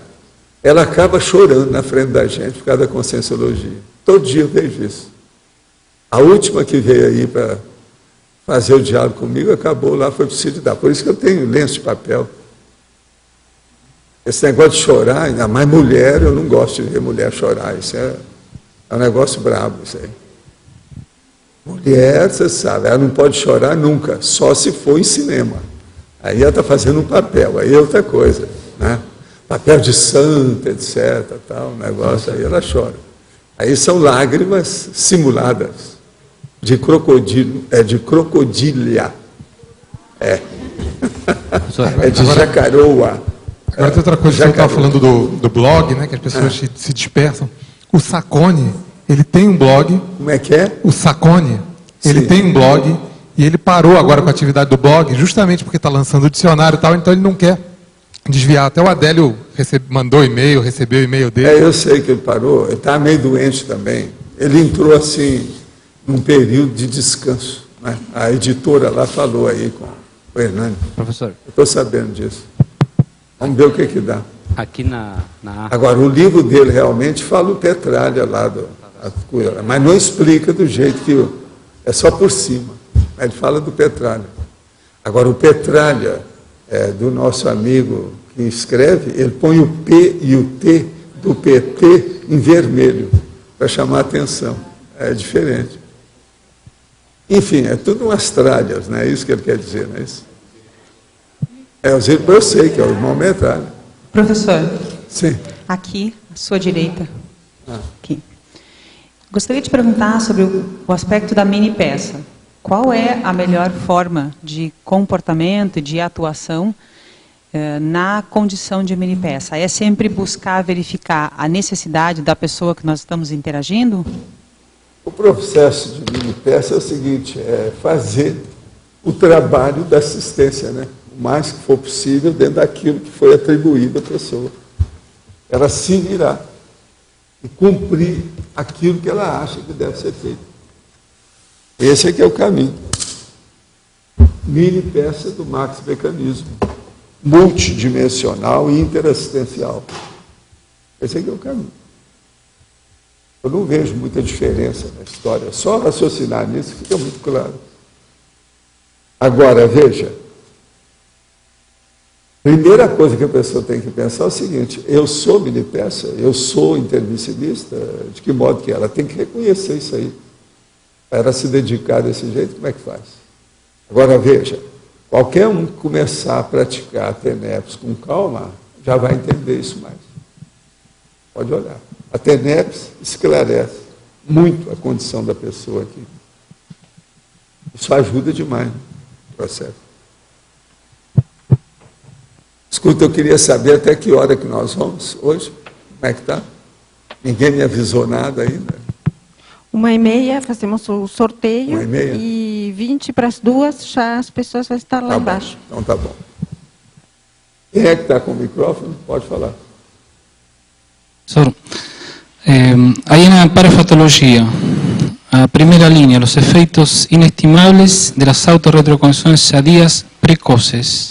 ela acaba chorando na frente da gente por causa da conscienciologia. Todo dia eu vejo isso. A última que veio aí para fazer o diálogo comigo, acabou lá, foi preciso dar. Por isso que eu tenho lenço de papel. Esse negócio de chorar, ainda mais mulher, eu não gosto de ver mulher chorar. Isso é um negócio brabo, isso aí. Mulher, você sabe, ela não pode chorar nunca, só se for em cinema. Aí ela está fazendo um papel, aí é outra coisa, né? Papel de santa, etc, tal, negócio, aí ela chora. Aí são lágrimas simuladas, de crocodilo, de crocodília. É de jacaroa. Agora tem outra coisa que você estava falando do blog, né, que as pessoas se dispersam. O Sacconi, ele tem um blog. Como é que é? O Sacconi, ele tem um blog e ele parou agora com a atividade do blog, justamente porque está lançando o dicionário e tal, então ele não quer desviar. Até o Adélio mandou e-mail, recebeu o e-mail dele. Eu sei que ele parou, ele está meio doente também. Ele entrou assim, num período de descanso, né? A editora lá falou aí com o Hernani. Professor. Eu estou sabendo disso. Vamos ver o que dá. Aqui na Agora, o livro dele realmente fala o Petralha lá, mas não explica do jeito que... É só por cima. Ele fala do Petralha. Agora, o Petralha, do nosso amigo que escreve, ele põe o P e o T do PT em vermelho, para chamar a atenção. É diferente. Enfim, é tudo umas tralhas, não é isso que ele quer dizer, não é isso? Eu sei que é o irmão Metralha. Professor. Sim. Aqui, à sua direita. Aqui. Gostaria de perguntar sobre o aspecto da mini peça. Qual é a melhor forma de comportamento e de atuação na condição de mini peça? É sempre buscar verificar a necessidade da pessoa que nós estamos interagindo? O processo de mini peça é o seguinte, é fazer o trabalho da assistência, né? O mais que for possível dentro daquilo que foi atribuído à pessoa. Ela se virar e cumprir aquilo que ela acha que deve ser feito. Esse é que é o caminho. Mini peça do Max Mecanismo. Multidimensional e interassistencial. Esse é que é o caminho. Eu não vejo muita diferença na história. Só raciocinar nisso fica muito claro. Agora, veja. Primeira coisa que a pessoa tem que pensar é o seguinte, eu sou mini peça, eu sou intermissivista, de que modo que ela tem que reconhecer isso aí. Para ela se dedicar desse jeito, como é que faz? Agora, veja, qualquer um que começar a praticar a TENEPS com calma, já vai entender isso mais. Pode olhar. A TENEPS esclarece muito a condição da pessoa aqui. Isso ajuda demais no processo. Escuta, eu queria saber até que hora que nós vamos hoje. Como é que está? Ninguém me avisou nada ainda. 1h30, fazemos o sorteio. 1h30? E 20 para as 2, já as pessoas vão estar lá embaixo. Então tá bom. Quem é que está com o microfone? Pode falar. Professor, aí na parafatologia, a primeira linha, os efeitos inestimáveis das autorretrocognições sadias precoces.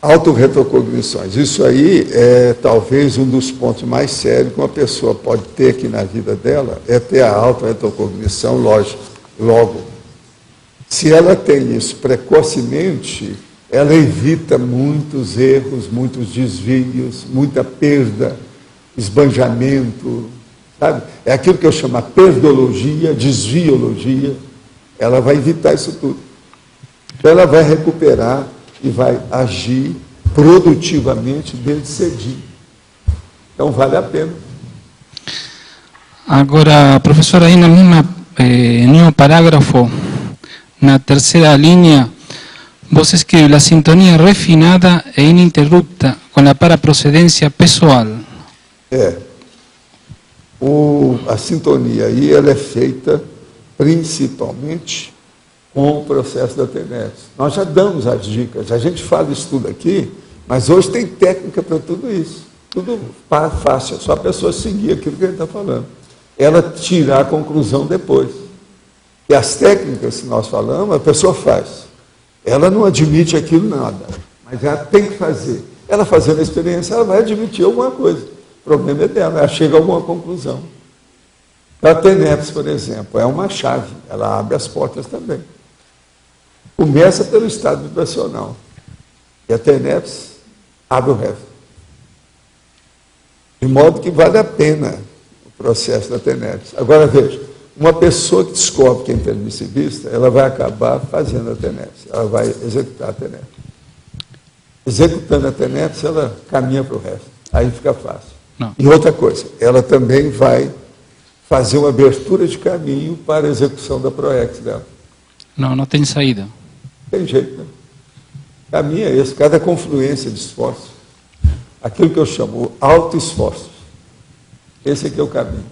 Autorretrocognições. Isso aí é talvez um dos pontos mais sérios que uma pessoa pode ter aqui na vida dela, é ter a autorretrocognição, lógico, logo. Se ela tem isso precocemente, ela evita muitos erros, muitos desvios, muita perda, esbanjamento, sabe? É aquilo que eu chamo de perdologia, desviologia. Ela vai evitar isso tudo. Então ela vai recuperar e vai agir produtivamente desde cedinho. Então vale a pena. Agora, professor, aí no mesmo parágrafo, na terceira linha, você escreve a sintonia refinada e ininterrupta com a paraprocedência pessoal. A sintonia aí ela é feita principalmente com o processo da TENEPS. Nós já damos as dicas, a gente fala isso tudo aqui, mas hoje tem técnica para tudo isso. Tudo fácil, é só a pessoa seguir aquilo que a gente está falando. Ela tirar a conclusão depois. E as técnicas que nós falamos, a pessoa faz. Ela não admite aquilo nada, mas ela tem que fazer. Ela fazendo a experiência, ela vai admitir alguma coisa. O problema é dela, ela chega a alguma conclusão. A TENEPS, por exemplo, é uma chave, ela abre as portas também. Começa pelo estado vibracional. E a TENEPS abre o resto. De modo que vale a pena o processo da TENEPS. Agora veja, uma pessoa que descobre que é intermissivista, ela vai acabar fazendo a TENEPS, ela vai executar a TENEPS. Executando a TENEPS, ela caminha para o resto. Aí fica fácil. Não. E outra coisa, ela também vai fazer uma abertura de caminho para a execução da PROEX dela. Não tem saída. Tem jeito, né? O caminho é esse, cada confluência de esforços. Aquilo que eu chamo auto-esforços. Esse aqui é o caminho.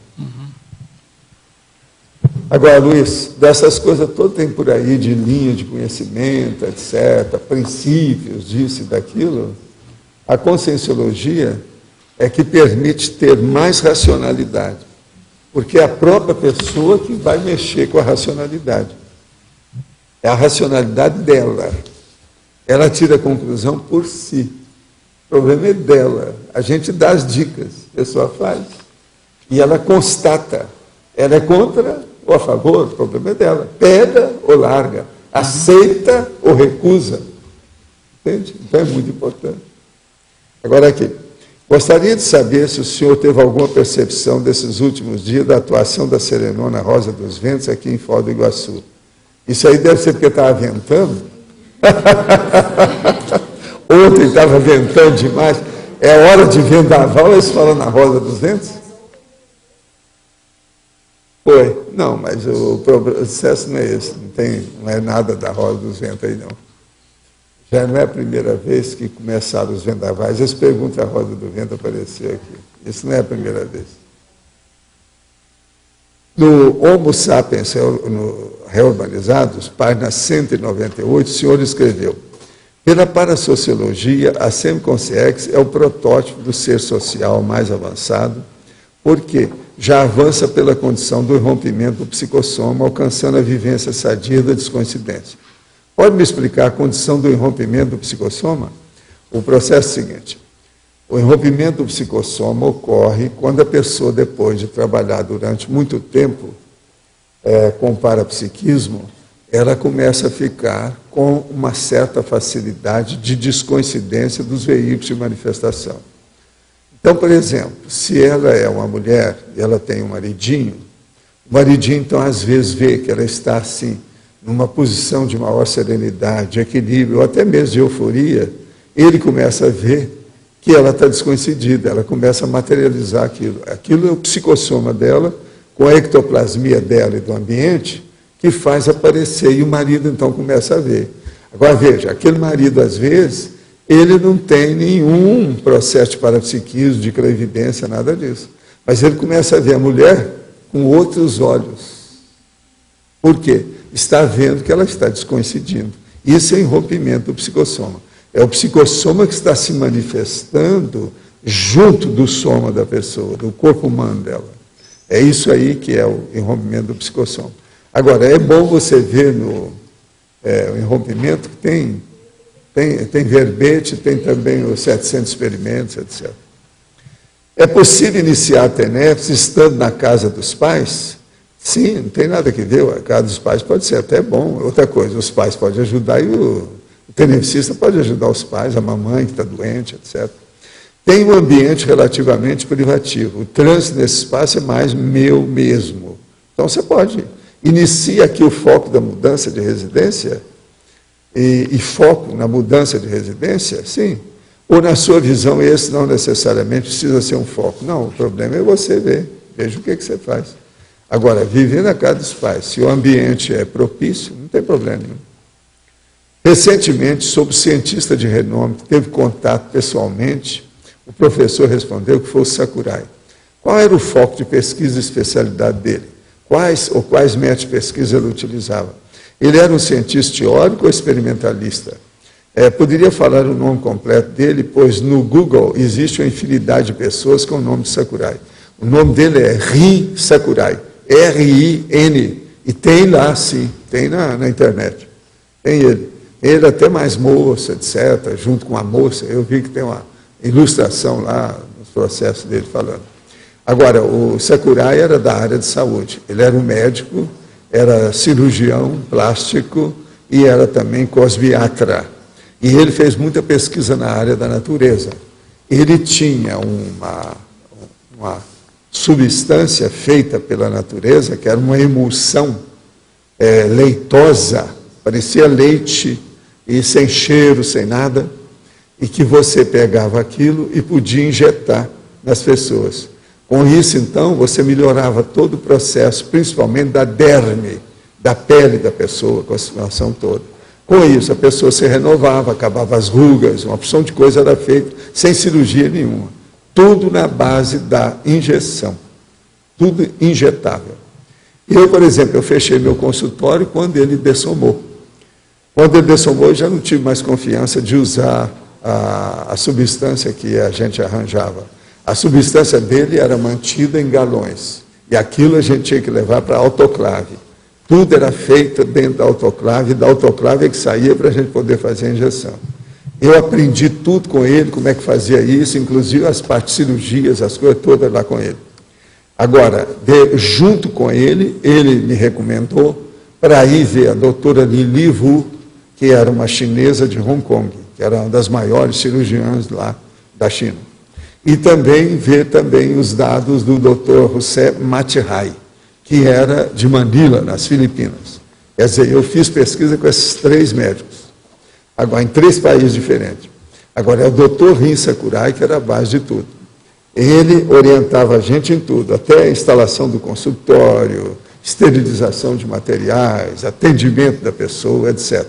Agora, Luiz, dessas coisas todas tem por aí de linha de conhecimento, etc., princípios disso e daquilo, a conscienciologia é que permite ter mais racionalidade, porque é a própria pessoa que vai mexer com a racionalidade. É a racionalidade dela. Ela tira a conclusão por si. O problema é dela. A gente dá as dicas, a pessoa faz, e ela constata. Ela é contra ou a favor, o problema é dela. Pega ou larga, aceita ou recusa. Entende? Então é muito importante. Agora aqui, gostaria de saber se o senhor teve alguma percepção desses últimos dias da atuação da Serenona Rosa dos Ventos aqui em Foz do Iguaçu. Isso aí deve ser porque estava ventando. Ontem estava ventando demais. É hora de vendaval, eles falam na Rosa dos Ventos? Foi. Não, mas o processo não é esse. Não é nada da Rosa dos Ventos aí, não. Já não é a primeira vez que começaram os vendavais. Eles perguntam a Rosa do Vento apareceu aqui. Isso não é a primeira vez. No Homo Sapiens Reurbanizados, página 198, o senhor escreveu: pela parasociologia, a semiconsciex é o protótipo do ser social mais avançado, porque já avança pela condição do rompimento do psicossoma, alcançando a vivência sadia da descoincidência. Pode me explicar a condição do irrompimento do psicossoma? O processo é o seguinte: o irrompimento do psicossoma ocorre quando a pessoa, depois de trabalhar durante muito tempo com parapsiquismo, ela começa a ficar com uma certa facilidade de descoincidência dos veículos de manifestação. Então, por exemplo, se ela é uma mulher e ela tem um maridinho, o maridinho, então, às vezes vê que ela está assim, numa posição de maior serenidade, de equilíbrio, ou até mesmo de euforia, ele começa a ver que ela está descoincidida, ela começa a materializar aquilo. Aquilo é o psicossoma dela, com a ectoplasmia dela e do ambiente, que faz aparecer, e o marido, então, começa a ver. Agora, veja, aquele marido, às vezes, ele não tem nenhum processo de parapsiquismo, de clarividência, nada disso. Mas ele começa a ver a mulher com outros olhos. Por quê? Está vendo que ela está descoincidindo. Isso é irrompimento do psicossoma. É o psicossoma que está se manifestando junto do soma da pessoa, do corpo humano dela. É isso aí que é o irrompimento do psicossoma. Agora, é bom você ver no irrompimento que tem verbete, tem também os 700 experimentos, etc. É possível iniciar a TENEPS estando na casa dos pais? Sim, não tem nada que ver. A casa dos pais pode ser até bom. Outra coisa, os pais podem ajudar e o tenepsista pode ajudar os pais, a mamãe que está doente, etc. Tem um ambiente relativamente privativo. O trânsito nesse espaço é mais meu mesmo. Então você pode. Inicia aqui o foco da mudança de residência e foco na mudança de residência, sim. Ou na sua visão, esse não necessariamente precisa ser um foco. Não, o problema é você ver. Veja o que você faz. Agora, viver na casa dos pais, se o ambiente é propício, não tem problema nenhum. Recentemente, sobre o cientista de renome que teve contato pessoalmente, o professor respondeu que foi o Sakurai. Qual era o foco de pesquisa e especialidade dele? Quais métodos de pesquisa ele utilizava? Ele era um cientista teórico ou experimentalista? Poderia falar o nome completo dele, pois no Google existe uma infinidade de pessoas com o nome de Sakurai. O nome dele é Rin Sakurai, R-I-N, e tem lá, sim, tem na internet. Tem ele. Ele até mais moça, etc., junto com a moça, eu vi que tem uma ilustração lá nos processos dele falando. Agora, o Sakurai era da área de saúde, ele era um médico, era cirurgião plástico e era também cosmiatra. E ele fez muita pesquisa na área da natureza. Ele tinha substância feita pela natureza, que era uma emulsão leitosa, parecia leite, e sem cheiro, sem nada, e que você pegava aquilo e podia injetar nas pessoas. Com isso, então, você melhorava todo o processo, principalmente da derme, da pele da pessoa, com a situação toda. Com isso, a pessoa se renovava, acabava as rugas, uma opção de coisa era feita, sem cirurgia nenhuma. Tudo na base da injeção, tudo injetável. Eu, por exemplo, eu fechei meu consultório quando ele dessomou. Quando ele dessomou, eu já não tive mais confiança de usar a substância que a gente arranjava. A substância dele era mantida em galões. E aquilo a gente tinha que levar para a autoclave. Tudo era feito dentro da autoclave é que saía para a gente poder fazer a injeção. Eu aprendi tudo com ele, como é que fazia isso, inclusive as partes de cirurgias, as coisas todas lá com ele. Agora, junto com ele, ele me recomendou para ir ver a doutora Li Wu, que era uma chinesa de Hong Kong, que era uma das maiores cirurgiãs lá da China. E também ver os dados do Dr. José Matihai, que era de Manila, nas Filipinas. Quer dizer, eu fiz pesquisa com esses 3 médicos, agora em 3 países diferentes. Agora, é o Dr. Rin Sakurai, que era a base de tudo. Ele orientava a gente em tudo, até a instalação do consultório, esterilização de materiais, atendimento da pessoa, etc.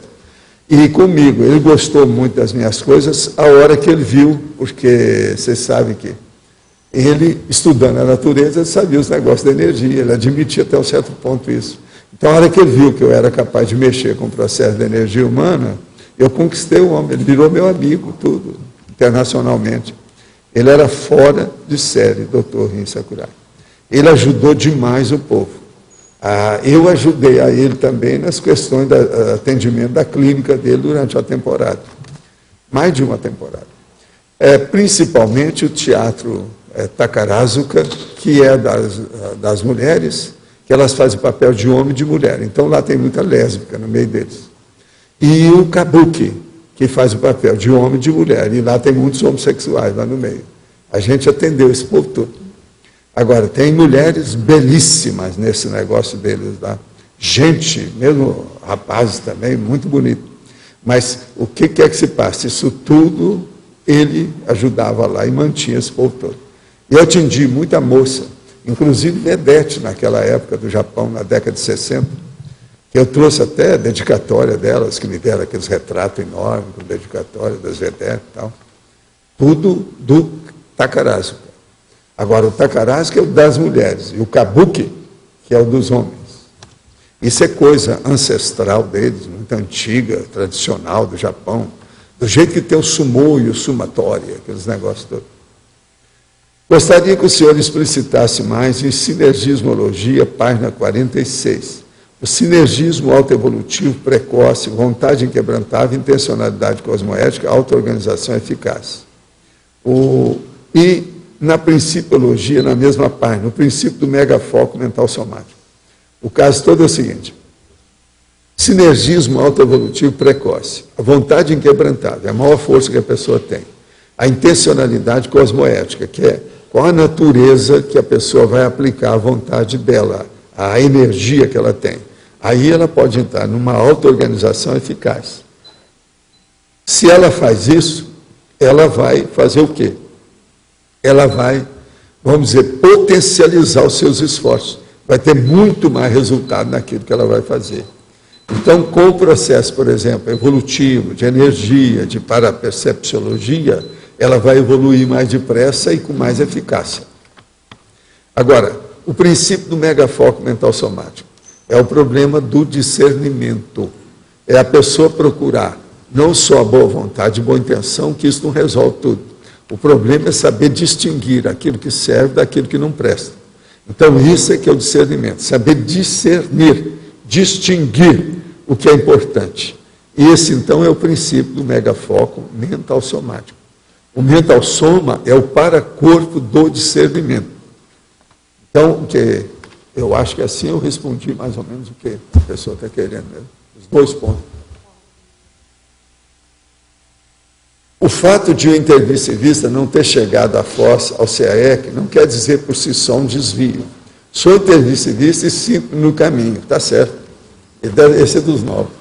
E comigo, ele gostou muito das minhas coisas a hora que ele viu, porque vocês sabem que ele, estudando a natureza, ele sabia os negócios da energia, ele admitia até um certo ponto isso. Então, a hora que ele viu que eu era capaz de mexer com o processo da energia humana, eu conquistei o homem, ele virou meu amigo, tudo, internacionalmente. Ele era fora de série, Dr. Rin Sakurai. Ele ajudou demais o povo. Eu ajudei a ele também nas questões do atendimento da clínica dele durante a temporada. Mais de uma temporada. Principalmente o teatro Takarazuka, que é das mulheres, que elas fazem o papel de homem e de mulher. Então lá tem muita lésbica no meio deles. E o Kabuki, que faz o papel de homem e de mulher. E lá tem muitos homossexuais lá no meio. A gente atendeu esse povo todo. Agora, tem mulheres belíssimas nesse negócio deles lá. Gente, mesmo rapazes também, muito bonito. Mas o que é que se passa? Isso tudo ele ajudava lá e mantinha esse povo todo. E eu atendi muita moça, inclusive vedete naquela época do Japão, na década de 60, que eu trouxe até a dedicatória delas, que me deram aqueles retratos enormes, com dedicatória das vedetes e tal. Tudo do Takarazuka. Agora, o Takarazuka é o das mulheres, e o Kabuki, que é o dos homens. Isso é coisa ancestral deles, muito antiga, tradicional do Japão, do jeito que tem o sumô e o sumatória, aqueles negócios todos. Gostaria que o senhor explicitasse mais em Sinergismologia, página 46. O sinergismo autoevolutivo precoce, vontade inquebrantável, intencionalidade cosmoética, auto-organização eficaz. E na Principiologia, na mesma página, o princípio do megafoco mental somático. O caso todo é o seguinte: sinergismo autoevolutivo precoce, a vontade inquebrantável, é a maior força que a pessoa tem. A intencionalidade cosmoética, que é qual a natureza que a pessoa vai aplicar à vontade dela, a energia que ela tem. Aí ela pode entrar numa auto-organização eficaz. Se ela faz isso, ela vai fazer o quê? Ela vai, vamos dizer, potencializar os seus esforços. Vai ter muito mais resultado naquilo que ela vai fazer. Então, com o processo, por exemplo, evolutivo, de energia, de parapercepciologia, ela vai evoluir mais depressa e com mais eficácia. Agora, o princípio do megafoco mental somático é o problema do discernimento. É a pessoa procurar não só a boa vontade, boa intenção, que isso não resolve tudo. O problema é saber distinguir aquilo que serve daquilo que não presta. Então, isso é que é o discernimento, saber discernir, distinguir o que é importante. E esse, então, é o princípio do megafoco mental somático. O mental soma é o paracorpo do discernimento. Então, eu acho que assim eu respondi mais ou menos o que a pessoa está querendo, né? Os 2 pontos. O fato de o intermissivista não ter chegado à FOS, ao CAEC, não quer dizer por si só um desvio. Sou intermissivista e sinto no caminho, está certo. Esse é dos novos.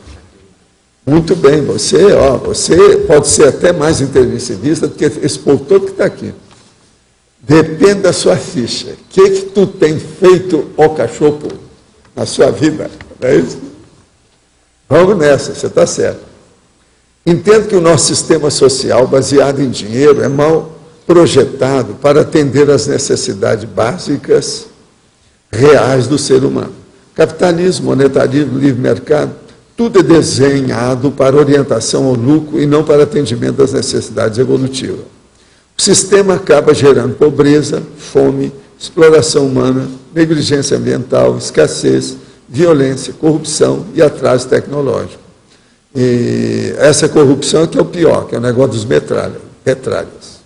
Muito bem, você pode ser até mais intermissivista do que esse povo todo que está aqui. Depende da sua ficha. O que tu tem feito, ó cachorro, na sua vida? Não é isso? Vamos nessa, você está certo. Entendo que o nosso sistema social, baseado em dinheiro, é mal projetado para atender às necessidades básicas reais do ser humano. Capitalismo, monetarismo, livre mercado, tudo é desenhado para orientação ao lucro e não para atendimento das necessidades evolutivas. O sistema acaba gerando pobreza, fome, exploração humana, negligência ambiental, escassez, violência, corrupção e atraso tecnológico. E essa corrupção é que é o pior, que é o negócio dos petralhas.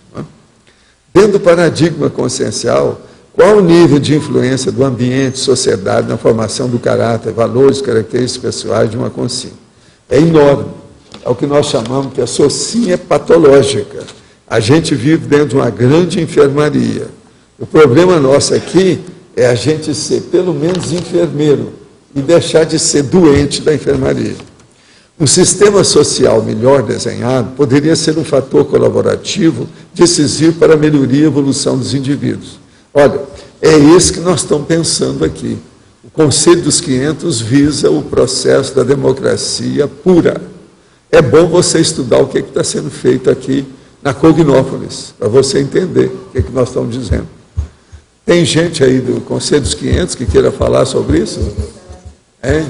Dentro do paradigma consciencial, qual o nível de influência do ambiente, sociedade, na formação do caráter, valores, características pessoais de uma consciência? É enorme. É o que nós chamamos que a socinha é patológica. A gente vive dentro de uma grande enfermaria. O problema nosso aqui é a gente ser, pelo menos, enfermeiro e deixar de ser doente da enfermaria. Um sistema social melhor desenhado poderia ser um fator colaborativo decisivo para a melhoria e evolução dos indivíduos. Olha, é isso que nós estamos pensando aqui. O Conselho dos 500 visa o processo da democracia pura. É bom você estudar o que está sendo feito aqui na Cognópolis, para você entender o que nós estamos dizendo. Tem gente aí do Conselho dos 500 que queira falar sobre isso? Hein?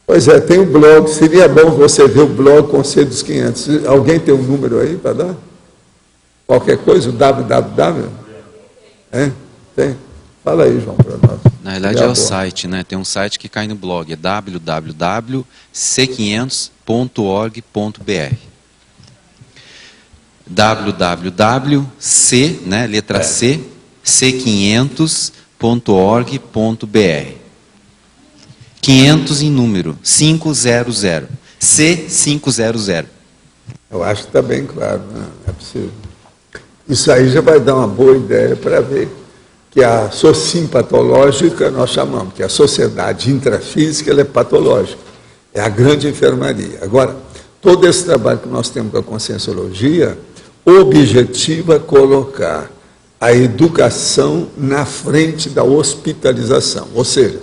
Pois é, tem um blog, seria bom você ver o blog Conselho dos 500. Alguém tem um número aí para dar? Qualquer coisa, o www? Tem? Fala aí, João, para nós. Na realidade é o site, né? Tem um site que cai no blog, é www.c500.org.br. www.c, né, letra C, c500.org.br. 500 em número, 500, C500. Eu acho que está bem claro, né? É possível. Isso aí já vai dar uma boa ideia para ver que a sociim patológica, nós chamamos, que a sociedade intrafísica ela é patológica, é a grande enfermaria. Agora, todo esse trabalho que nós temos com a conscienciologia objetiva colocar a educação na frente da hospitalização, ou seja,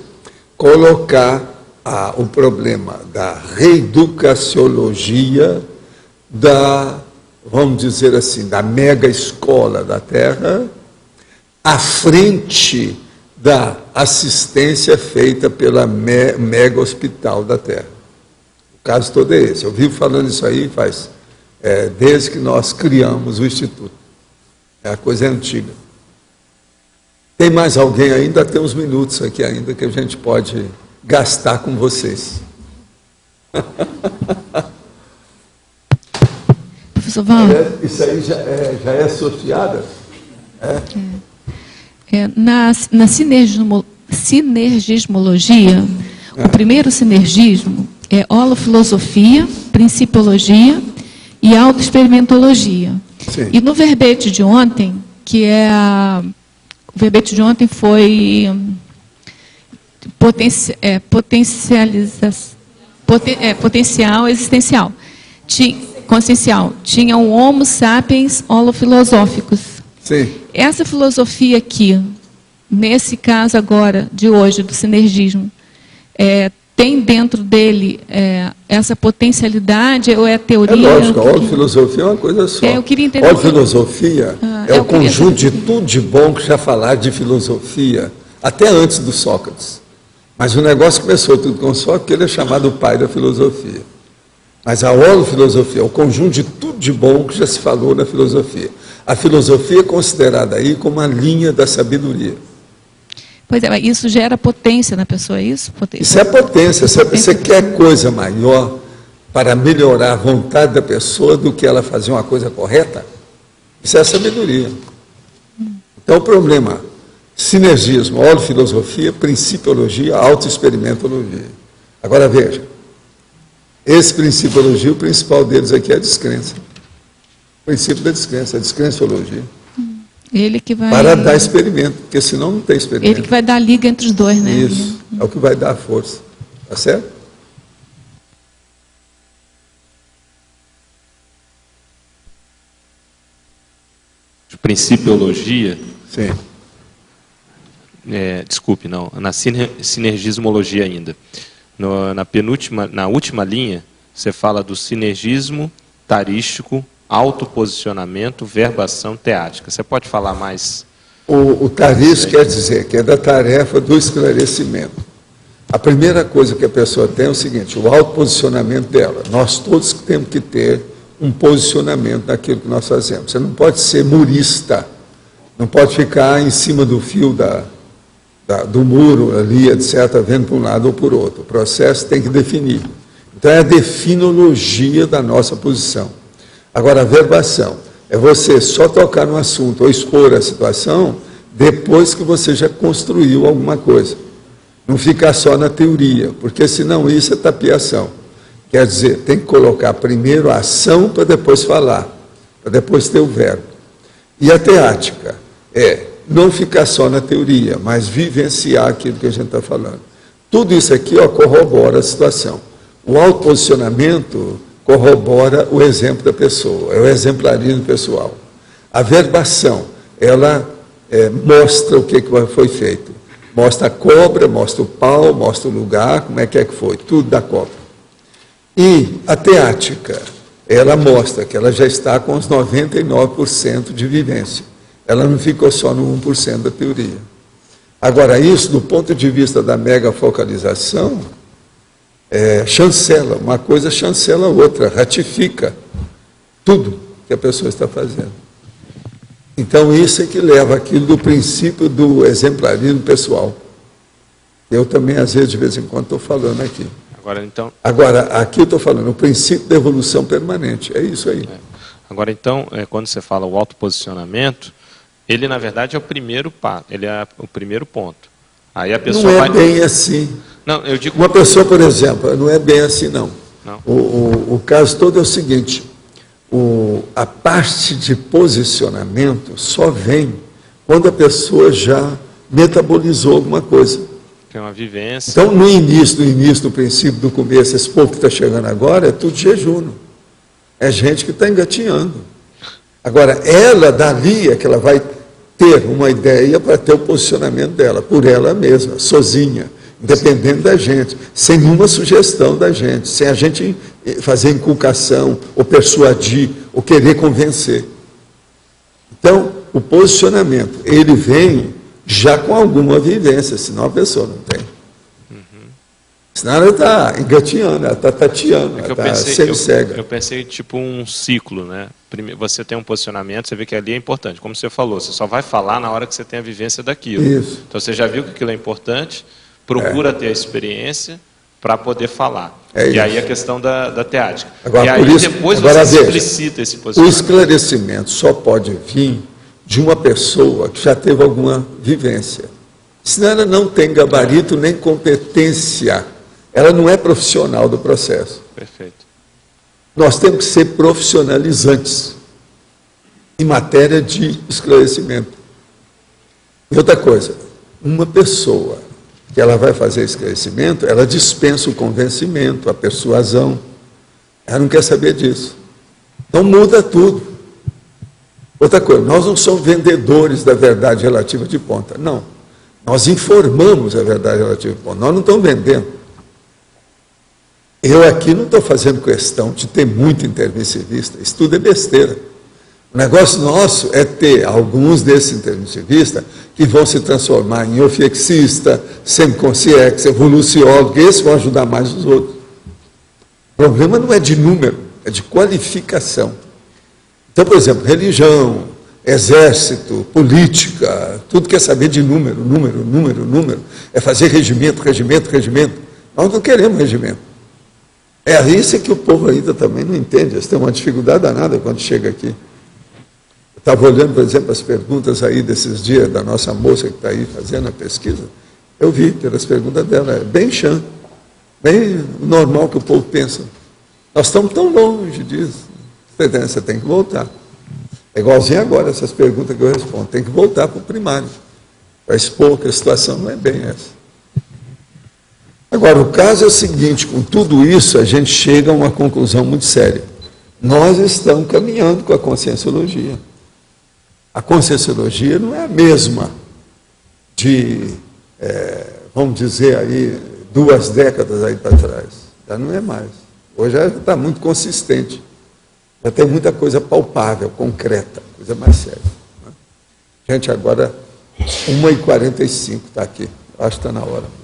colocar o problema da reeducaciologia vamos dizer assim, da mega escola da Terra, à frente da assistência feita pela mega hospital da Terra. O caso todo é esse. Eu vivo falando isso aí desde que nós criamos o Instituto. A coisa é antiga. Tem mais alguém ainda? Tem uns minutos aqui ainda que a gente pode gastar com vocês. Professor Val. Isso aí já é associada? Na sinergismologia, o primeiro sinergismo é holofilosofia, principiologia e autoexperimentologia. Sim. E no verbete de ontem, o verbete de ontem foi potencial existencial. Consciencial. Tinha um Homo sapiens holofilosóficos. Sim. Essa filosofia aqui, nesse caso agora, de hoje, do sinergismo, tem dentro dele essa potencialidade ou é teoria? É lógico, a holofilosofia é uma coisa só. Eu queria entender. Holofilosofia é o conjunto de tudo de bom que já falaram de filosofia, até antes do Sócrates. Mas o negócio começou tudo com Sócrates, porque ele é chamado o pai da filosofia. Mas a holofilosofia é o conjunto de tudo de bom que já se falou na filosofia. A filosofia é considerada aí como a linha da sabedoria. Pois é, mas isso gera potência na pessoa, é isso? Isso é potência. Você quer coisa maior para melhorar a vontade da pessoa do que ela fazer uma coisa correta? Isso é sabedoria. Então o problema, sinergismo, holofilosofia, principiologia, autoexperimentologia. Agora veja, Esse principiologia, o principal deles aqui é a descrença. O princípio da descrença, a descrenciologia. Ele que vai... Para dar experimento, porque senão não tem experimento. Ele que vai dar a liga entre os dois, né? Isso, é o que vai dar a força. Tá certo? Principiologia. Sim. Desculpe, não. Na sinergismologia ainda. Na última linha, você fala do sinergismo tarístico, autoposicionamento, verbação teática. Você pode falar mais? O tarístico quer dizer que é da tarefa do esclarecimento. A primeira coisa que a pessoa tem é o seguinte, o autoposicionamento dela. Nós todos temos que ter um posicionamento naquilo que nós fazemos. Você não pode ser murista, não pode ficar em cima do fio do muro ali, etc., vendo para um lado ou por outro. O processo tem que definir. Então, é a definologia da nossa posição. Agora, a verbação é você só tocar no assunto ou expor a situação depois que você já construiu alguma coisa. Não ficar só na teoria, porque senão isso é tapiação. Quer dizer, tem que colocar primeiro a ação para depois falar, para depois ter o verbo. E a teática é não ficar só na teoria, mas vivenciar aquilo que a gente está falando. Tudo isso aqui corrobora a situação. O autoposicionamento corrobora o exemplo da pessoa, é o exemplarismo pessoal. A verbação, ela mostra o que foi feito. Mostra a cobra, mostra o pau, mostra o lugar, como é que foi, tudo da cobra. E a teática, ela mostra que ela já está com os 99% de vivência. Ela não ficou só no 1% da teoria. Agora, isso, do ponto de vista da megafocalização, chancela, uma coisa chancela a outra, ratifica tudo que a pessoa está fazendo. Então, isso é que leva aquilo do princípio do exemplarismo pessoal. Eu também, às vezes, de vez em quando, estou falando aqui. Agora, aqui eu estou falando o princípio da evolução permanente, é isso aí. Agora, então, quando você fala o autoposicionamento, ele, na verdade, é o primeiro passo, ele é o primeiro ponto. Aí a pessoa não é bem assim. Não, eu digo... Uma pessoa, por exemplo, não é bem assim, não. O caso todo é o seguinte, a parte de posicionamento só vem quando a pessoa já metabolizou alguma coisa. Tem uma vivência. Então, no início, do princípio, do começo, esse povo que está chegando agora, é tudo jejum. É gente que está engatinhando. Agora, ela, dali, é que ela vai ter uma ideia para ter o posicionamento dela, por ela mesma, sozinha, independente da gente, sem nenhuma sugestão da gente, sem a gente fazer inculcação, ou persuadir, ou querer convencer. Então, o posicionamento, ele vem já com alguma vivência, senão a pessoa não tem. Senão ela está engatinhando, ela está tateando, ela está sendo cega. Eu pensei tipo um ciclo, né? Você tem um posicionamento, você vê que ali é importante. Como você falou, você só vai falar na hora que você tem a vivência daquilo. Isso. Então você já viu que aquilo é importante, procura ter a experiência para poder falar. E aí a questão da teática. Agora, e aí por isso, depois agora, você explicita esse posicionamento. O esclarecimento só pode vir de uma pessoa que já teve alguma vivência. Senão ela não tem gabarito nem competência. Ela não é profissional do processo. Perfeito. Nós temos que ser profissionalizantes em matéria de esclarecimento. E outra coisa, uma pessoa que ela vai fazer esclarecimento, ela dispensa o convencimento, a persuasão. Ela não quer saber disso. Então muda tudo. Outra coisa, nós não somos vendedores da verdade relativa de ponta. Não. Nós informamos a verdade relativa de ponta. Nós não estamos vendendo. Eu aqui não estou fazendo questão de ter muito intermissivista. Isso tudo é besteira. O negócio nosso é ter alguns desses intermissivistas que vão se transformar em ofiexista, semiconsciex, evoluciólogo, que esses vão ajudar mais os outros. O problema não é de número, é de qualificação. Então, por exemplo, religião, exército, política, tudo quer saber de número. É fazer regimento. Nós não queremos regimento. É isso que o povo ainda também não entende. Eles têm uma dificuldade danada quando chega aqui. Eu estava olhando, por exemplo, as perguntas aí desses dias da nossa moça que está aí fazendo a pesquisa. Eu vi pelas perguntas dela, é bem chã, bem normal que o povo pensa. Nós estamos tão longe disso. Você tem que voltar. É igualzinho agora, essas perguntas que eu respondo. Tem que voltar para o primário, para expor que a situação não é bem essa. Agora, o caso é o seguinte, com tudo isso, a gente chega a uma conclusão muito séria. Nós estamos caminhando com a conscienciologia. A conscienciologia não é a mesma de, vamos dizer aí, 2 décadas aí para trás. Já não é mais. Hoje já está muito consistente. Já tem muita coisa palpável, concreta, coisa mais séria. Né? Gente, agora 1h45 está aqui. Acho que está na hora.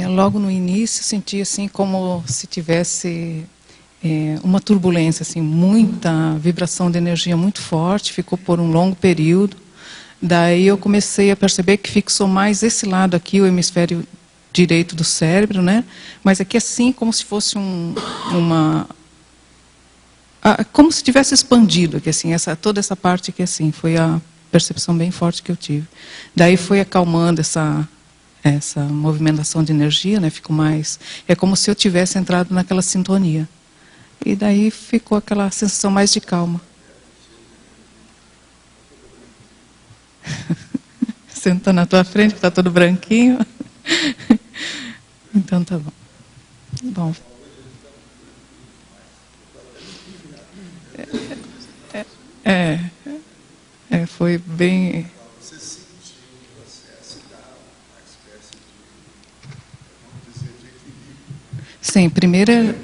Logo no início, senti assim como se tivesse uma turbulência, assim, muita vibração de energia muito forte, ficou por um longo período. Daí eu comecei a perceber que fixou mais esse lado aqui, o hemisfério direito do cérebro, né? Mas aqui assim, como se fosse como se tivesse expandido aqui, assim, toda essa parte aqui, assim, foi a percepção bem forte que eu tive. Daí foi acalmando essa movimentação de energia, né? Ficou mais, é como se eu tivesse entrado naquela sintonia. E daí ficou aquela sensação mais de calma. Senta na tua frente, que está todo branquinho. Então tá bom. Bom. Foi bem. Você sentiu o processo da espécie de, vamos dizer, de equilíbrio? Sim, primeiro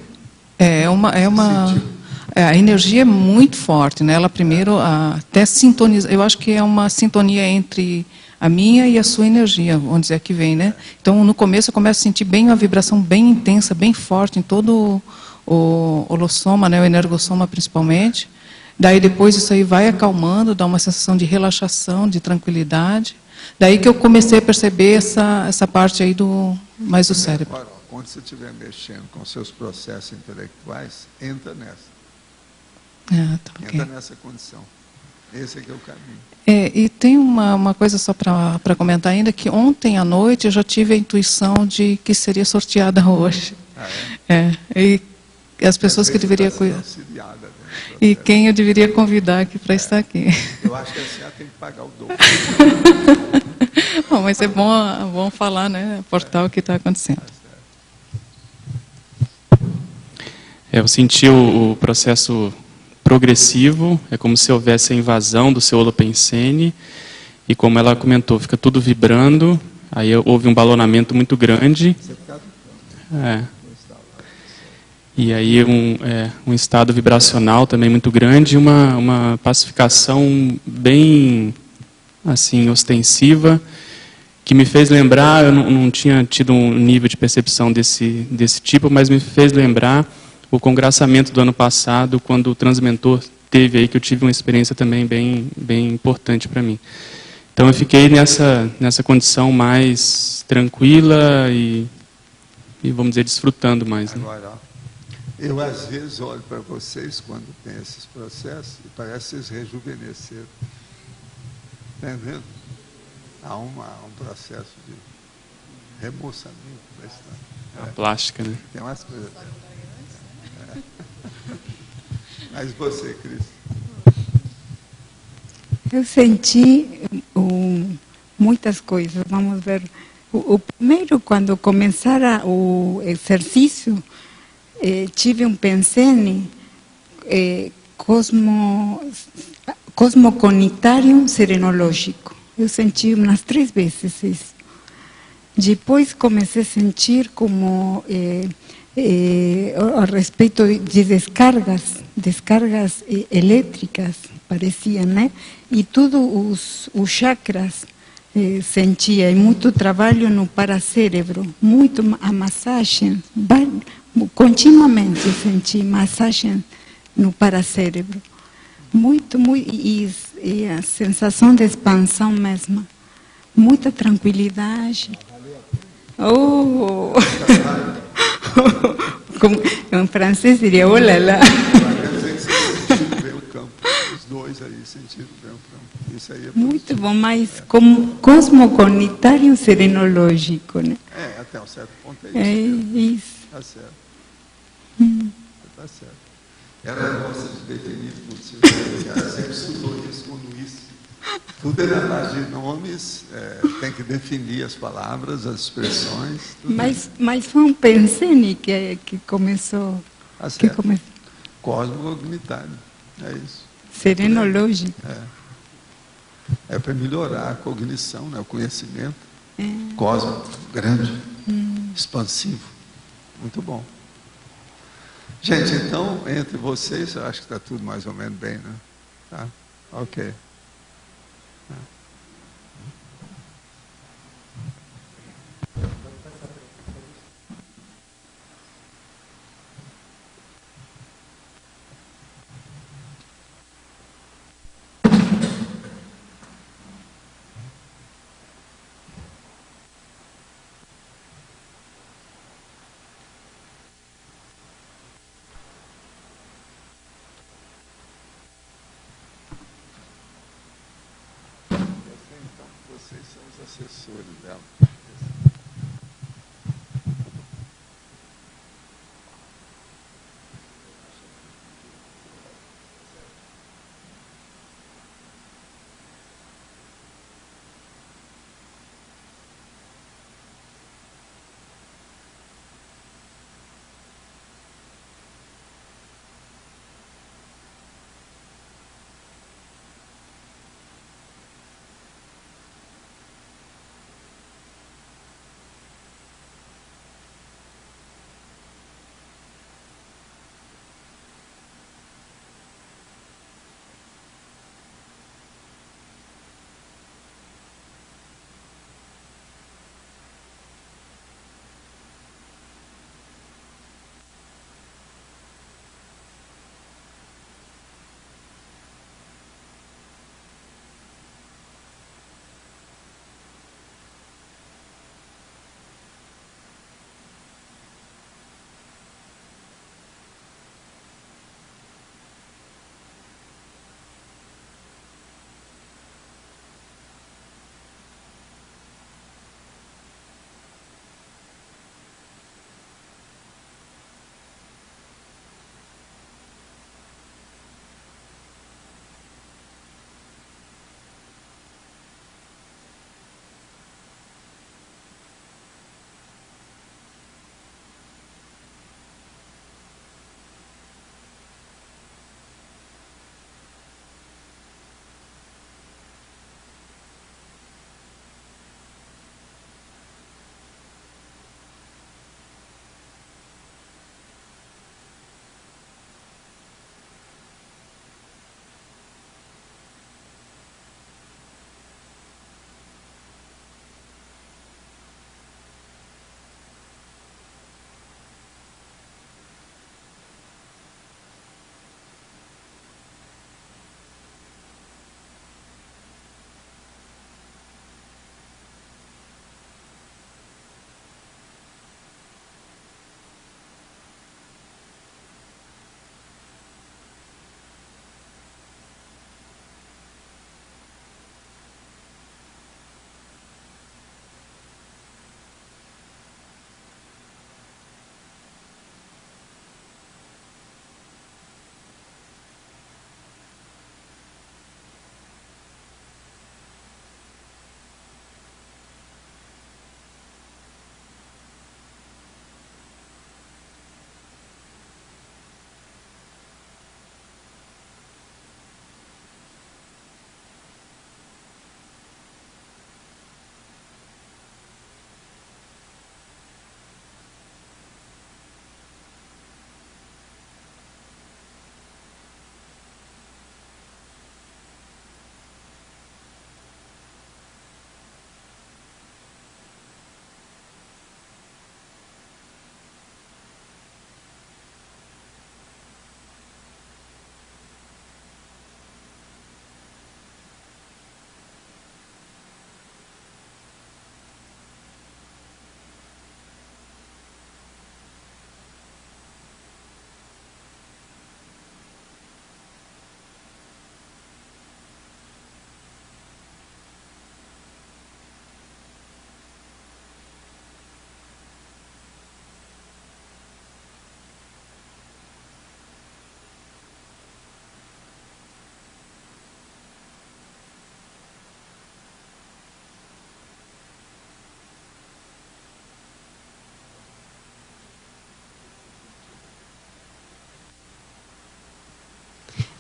a energia é muito forte, né? Ela primeiro até sintoniza. Eu acho que é uma sintonia entre a minha e a sua energia, vamos dizer que vem, né? Então no começo eu começo a sentir bem uma vibração bem intensa, bem forte em todo o holossoma, né? O energossoma principalmente. Daí depois isso aí vai acalmando, dá uma sensação de relaxação, de tranquilidade. Daí que eu comecei a perceber essa parte aí mais do cérebro. Agora, quando você estiver mexendo com seus processos intelectuais, entra nessa. Okay. Entra nessa condição. Esse aqui é o caminho. E tem uma coisa só para comentar ainda, que ontem à noite eu já tive a intuição de que seria sorteada hoje. E as pessoas que eu deveria cuidar. E quem eu deveria convidar aqui para estar aqui. Eu acho que a senhora tem que pagar o dobro. Bom, mas é bom falar, né? Portal o que está acontecendo. Eu senti o processo progressivo, é como se houvesse a invasão do seu holopensene, e como ela comentou, fica tudo vibrando, aí houve um balonamento muito grande. E aí um estado vibracional também muito grande, uma pacificação bem assim ostensiva, que me fez lembrar, eu não tinha tido um nível de percepção desse tipo, mas me fez lembrar o congraçamento do ano passado, quando o transmentor teve aí, que eu tive uma experiência também bem importante para mim. Então eu fiquei nessa condição mais tranquila e vamos dizer, desfrutando mais. Né? Agora, eu às vezes olho para vocês quando tem esses processos e parece que vocês rejuvenesceram. Está vendo? Há um processo de remoçamento. A plástica, né? Tem umas coisas. Mas você, Cris? Eu senti muitas coisas. Vamos ver. O primeiro, quando começara o exercício, tive um pensene cosmocognitário serenológico. Eu senti umas 3 vezes isso. Depois comecei a sentir como a respeito de descargas elétricas, pareciam, né? E todos os chakras sentia, e muito trabalho no paracérebro, muito a massagem, continuamente eu senti massagem no paracérebro, muito, e a sensação de expansão mesmo, muita tranquilidade. Como em francês diria, oh lá lá. Os dois aí sentiram bem o campo. Isso aí é muito bom, mas como cosmocognitário serenológico, né? Até um certo ponto é isso. Está certo. Está certo. Ela gosta de definir tudo. Ela sempre estudou isso com Luiz. Tudo é na base de nomes, tem que definir as palavras, as expressões. Mas foi um pensene que começou. Cosmocognitário, é isso. Serenológico. É para melhorar a cognição, né, o conhecimento. Cósmico, grande, expansivo. Muito bom. Gente, então, entre vocês, eu acho que está tudo mais ou menos bem, né? Tá? Ok. Vocês são os assessores dela.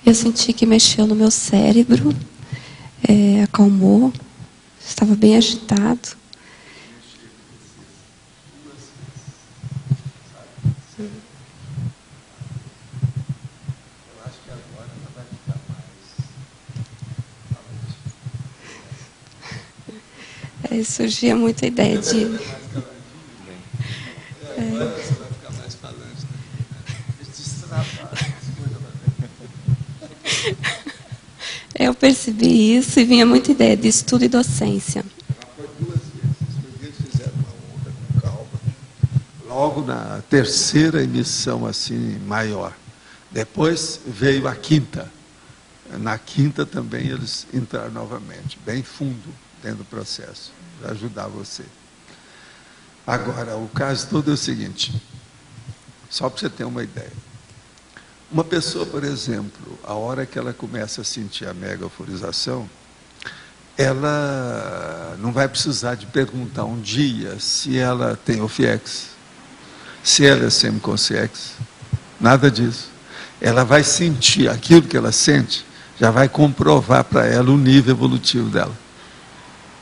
Eu senti que mexeu no meu cérebro, acalmou, estava bem agitado. Surgia muita ideia de... Eu percebi isso e vinha muita ideia de estudo e docência. Fizeram uma onda com calma. Logo na terceira emissão assim maior. Depois veio a quinta. Na quinta também eles entraram novamente, bem fundo. dentro do processo, para ajudar você. Agora, o caso todo é o seguinte, só para você ter uma ideia. Uma pessoa, por exemplo, a hora que ela começa a sentir a mega euforização, ela não vai precisar de perguntar um dia se ela tem OFIEX, se ela é semiconsciex, nada disso. Ela vai sentir aquilo que ela sente, já vai comprovar para ela o nível evolutivo dela.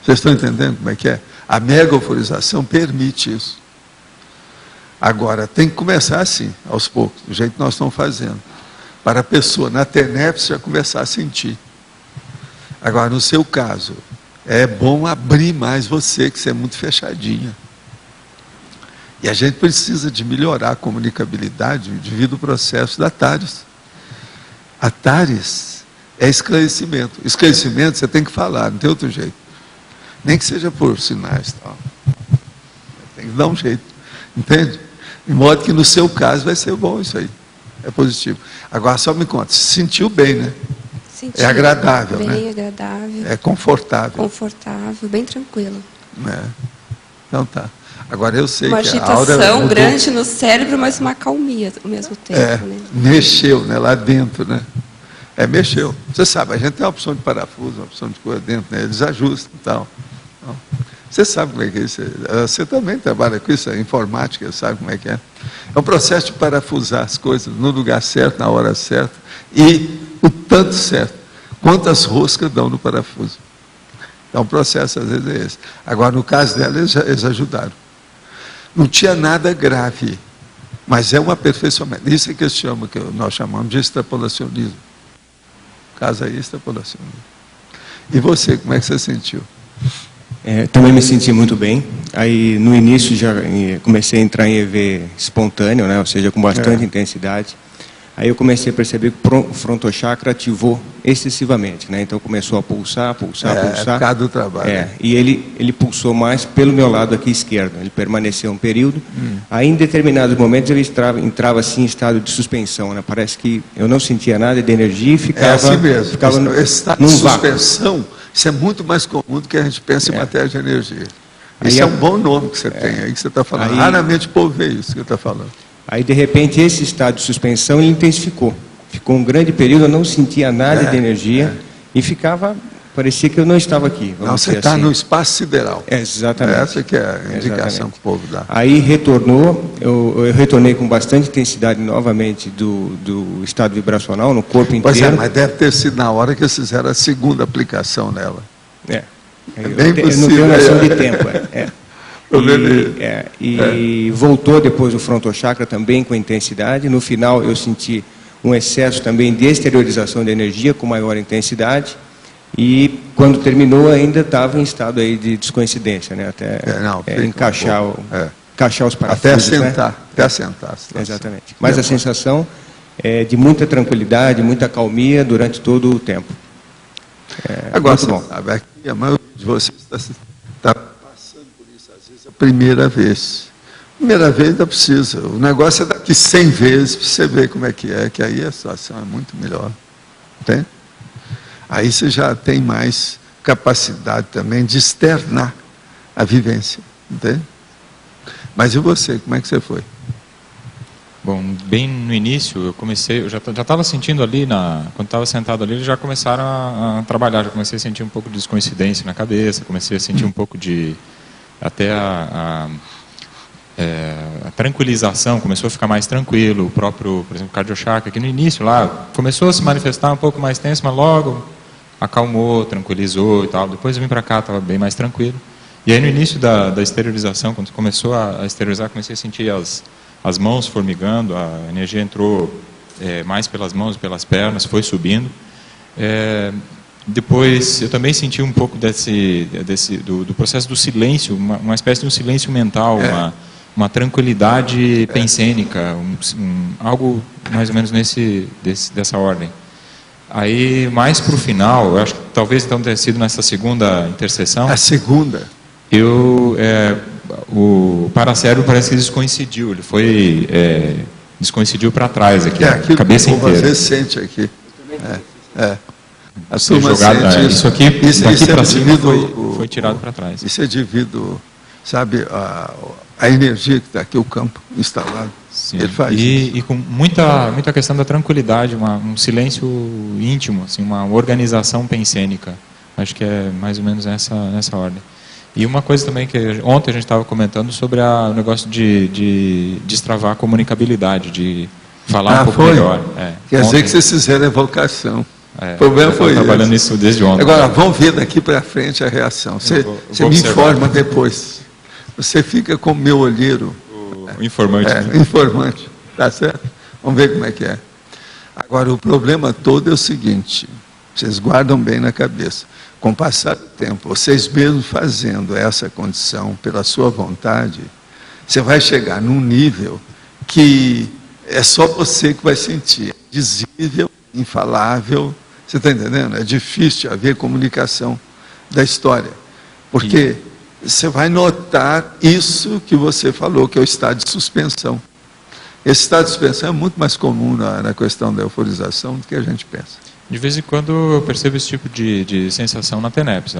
Vocês estão entendendo como é que é? A mega euforização permite isso. Agora, tem que começar assim, aos poucos, do jeito que nós estamos fazendo, para a pessoa, na TENEPS, já começar a sentir. Agora, no seu caso, é bom abrir mais você, que você é muito fechadinha. E a gente precisa de melhorar a comunicabilidade devido ao processo da TARES. A TARES é esclarecimento. Esclarecimento você tem que falar, não tem outro jeito. Nem que seja por sinais. Tal. Tem que dar um jeito. Entende? De modo que no seu caso vai ser bom isso aí. É positivo. Agora só me conta, se sentiu bem, né? Senti, é agradável, bem, né? Bem agradável. É confortável. Confortável, bem tranquilo. É. Então tá. Agora eu sei uma que a aura agitação grande no cérebro, mas uma calmia ao mesmo tempo. Né? Mexeu, né? Lá dentro, né? Mexeu. Você sabe, a gente tem uma opção de parafuso, uma opção de coisa dentro, né? Eles ajustam e tal. Então, você sabe como é que é isso? Você também trabalha com isso, a informática, sabe como é que é? É um processo de parafusar as coisas no lugar certo, na hora certa, e o tanto certo. Quantas roscas dão no parafuso. Então o processo às vezes é esse. Agora, no caso dela, eles ajudaram. Não tinha nada grave, mas é um aperfeiçoamento. Isso é que nós chamamos de extrapolacionismo. O caso aí é extrapolacionismo. E você, como é que você sentiu? Também me senti muito bem. Aí, no início, já comecei a entrar em EV espontâneo, né? Ou seja, com bastante intensidade. Aí eu comecei a perceber que o frontochakra ativou excessivamente, né? Então começou a pulsar. Por causa do trabalho. E ele pulsou mais pelo meu lado aqui esquerdo. Ele permaneceu um período. Aí, em determinados momentos, eu entrava assim em estado de suspensão, né? Parece que eu não sentia nada de energia e ficava... assim mesmo. Ficava esse estado de suspensão, isso é muito mais comum do que a gente pensa em matéria de energia. Esse é um bom nome que você tem aí, que você está falando. Raramente o povo vê isso que você está falando. Aí, de repente, esse estado de suspensão ele intensificou. Ficou um grande período, eu não sentia nada de energia e parecia que eu não estava aqui. Não, você está no espaço sideral. Exatamente. Essa que é a indicação que o povo dá. Aí retornou, eu retornei com bastante intensidade novamente do estado vibracional no corpo inteiro. Pois é, mas deve ter sido na hora que eles fizeram a segunda aplicação nela. Eu não tenho noção de tempo. E voltou depois o frontochakra também com intensidade. No final eu senti um excesso também de exteriorização de energia com maior intensidade. E quando terminou ainda estava em estado aí de descoincidência, né? Até encaixar os parafusos. Até assentar. Exatamente. Mas a sensação é de muita tranquilidade, muita calmia durante todo o tempo. Agora, sabe, aqui a maioria de vocês está passando por isso, às vezes, a primeira vez. Primeira vez ainda precisa. O negócio é daqui 100 vezes para você ver como é, que aí a situação é muito melhor. Entende? Aí você já tem mais capacidade também de externar a vivência. Entende? Mas e você, como é que você foi? Bom, bem no início, eu já estava sentindo ali, quando estava sentado ali, eles já começaram a trabalhar, já comecei a sentir um pouco de descoincidência na cabeça, comecei a sentir um pouco de, até a tranquilização, começou a ficar mais tranquilo, o próprio, por exemplo, cardiochakra, que no início lá, começou a se manifestar um pouco mais tenso, mas logo acalmou, tranquilizou e tal, depois eu vim para cá, estava bem mais tranquilo. E aí no início da esterilização, quando começou a esterilizar, comecei a sentir as mãos formigando, a energia entrou mais pelas mãos, pelas pernas, foi subindo. Depois eu também senti um pouco do processo do silêncio, uma espécie de um silêncio mental, uma tranquilidade pensênica, algo mais ou menos dessa ordem. Aí, mais para o final, eu acho que talvez então tenha sido nessa segunda interseção. A segunda? O paracérebro parece que descoincidiu, ele foi descoincidiu para trás aqui, a cabeça inteira. Você sente aqui. A turma jogado, sente isso aqui, daqui para cima devido foi tirado para trás. Isso é devido, sabe, a energia que está aqui, o campo instalado. Sim. Ele faz isso. E com muita questão da tranquilidade, um silêncio íntimo, assim, uma organização pensênica. Acho que é mais ou menos nessa ordem. E uma coisa também que ontem a gente estava comentando sobre o negócio de destravar a comunicabilidade, de falar um pouco melhor. Quer dizer que vocês fizeram evocação. O problema foi isso. Trabalhando nisso desde ontem. Agora, vamos ver daqui para frente a reação. Você me informa depois. Você fica como meu olheiro. O informante. O informante. Tá certo? Vamos ver como é que é. Agora, o problema todo é o seguinte. Vocês guardam bem na cabeça. Com o passar do tempo, vocês mesmos fazendo essa condição pela sua vontade, você vai chegar num nível que é só você que vai sentir. Indizível, infalável. Você está entendendo? É difícil haver comunicação da história. Porque você vai notar isso que você falou, que é o estado de suspensão. Esse estado de suspensão é muito mais comum na questão da euforização do que a gente pensa. De vez em quando eu percebo esse tipo de sensação na TENEPS.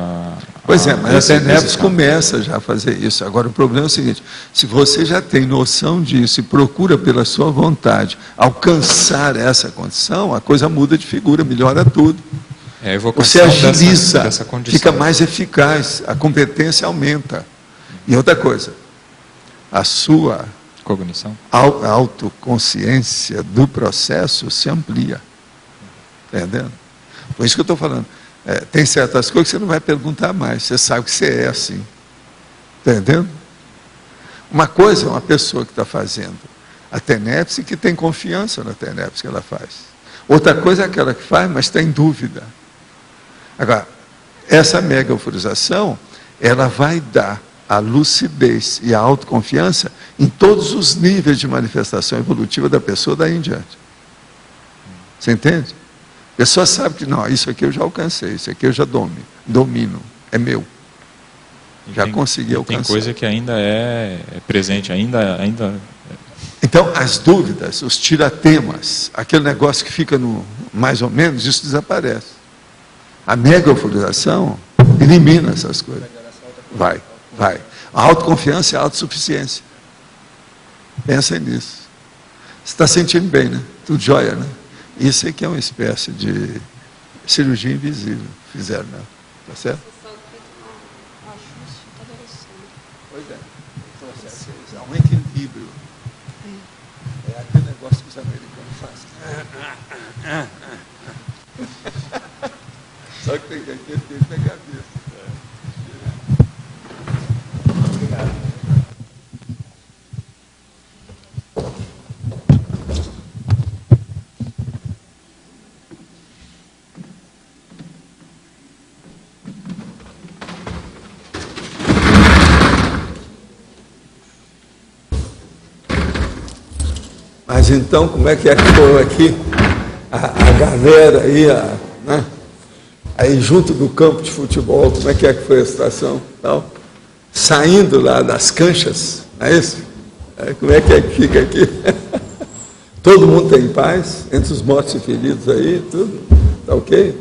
Pois é, mas a TENEPS começa já a fazer isso. Agora, o problema é o seguinte, se você já tem noção disso e procura pela sua vontade alcançar essa condição, a coisa muda de figura, melhora tudo. Você agiliza, dessa condição. Fica mais eficaz, a competência aumenta. E outra coisa, a sua cognição, a autoconsciência do processo se amplia. Entendendo? Por isso que eu estou falando. Tem certas coisas que você não vai perguntar mais. Você sabe que você é assim. Entendendo? Uma coisa é uma pessoa que está fazendo a TENEPS e que tem confiança na TENEPS que ela faz. Outra coisa é aquela que faz, mas está em dúvida. Agora, essa mega euforização, ela vai dar a lucidez e a autoconfiança em todos os níveis de manifestação evolutiva da pessoa daí em diante. Você entende? A pessoa sabe que, não, isso aqui eu já alcancei, isso aqui eu já domino, é meu. Já consegui alcançar. Tem coisa que ainda é presente, ainda... Então, as dúvidas, os tiratemas, aquele negócio que fica no mais ou menos, isso desaparece. A mega euforização elimina essas coisas. Vai. A autoconfiança e a autossuficiência. Pensa nisso. Você está sentindo bem, né? Tudo jóia, né? Isso aqui é uma espécie de cirurgia invisível. Fizeram, né? Tá certo? Pois é. Há um equilíbrio. É aquele negócio que os americanos fazem. Só que tem que ter na cabeça. Obrigado. Mas então, como é que foi aqui a galera aí, né? Aí junto do campo de futebol, como é que foi a situação? Tal? Saindo lá das canchas, não é isso? Como é que fica aqui? Todo mundo tem paz, entre os mortos e feridos aí, tudo? Tá ok?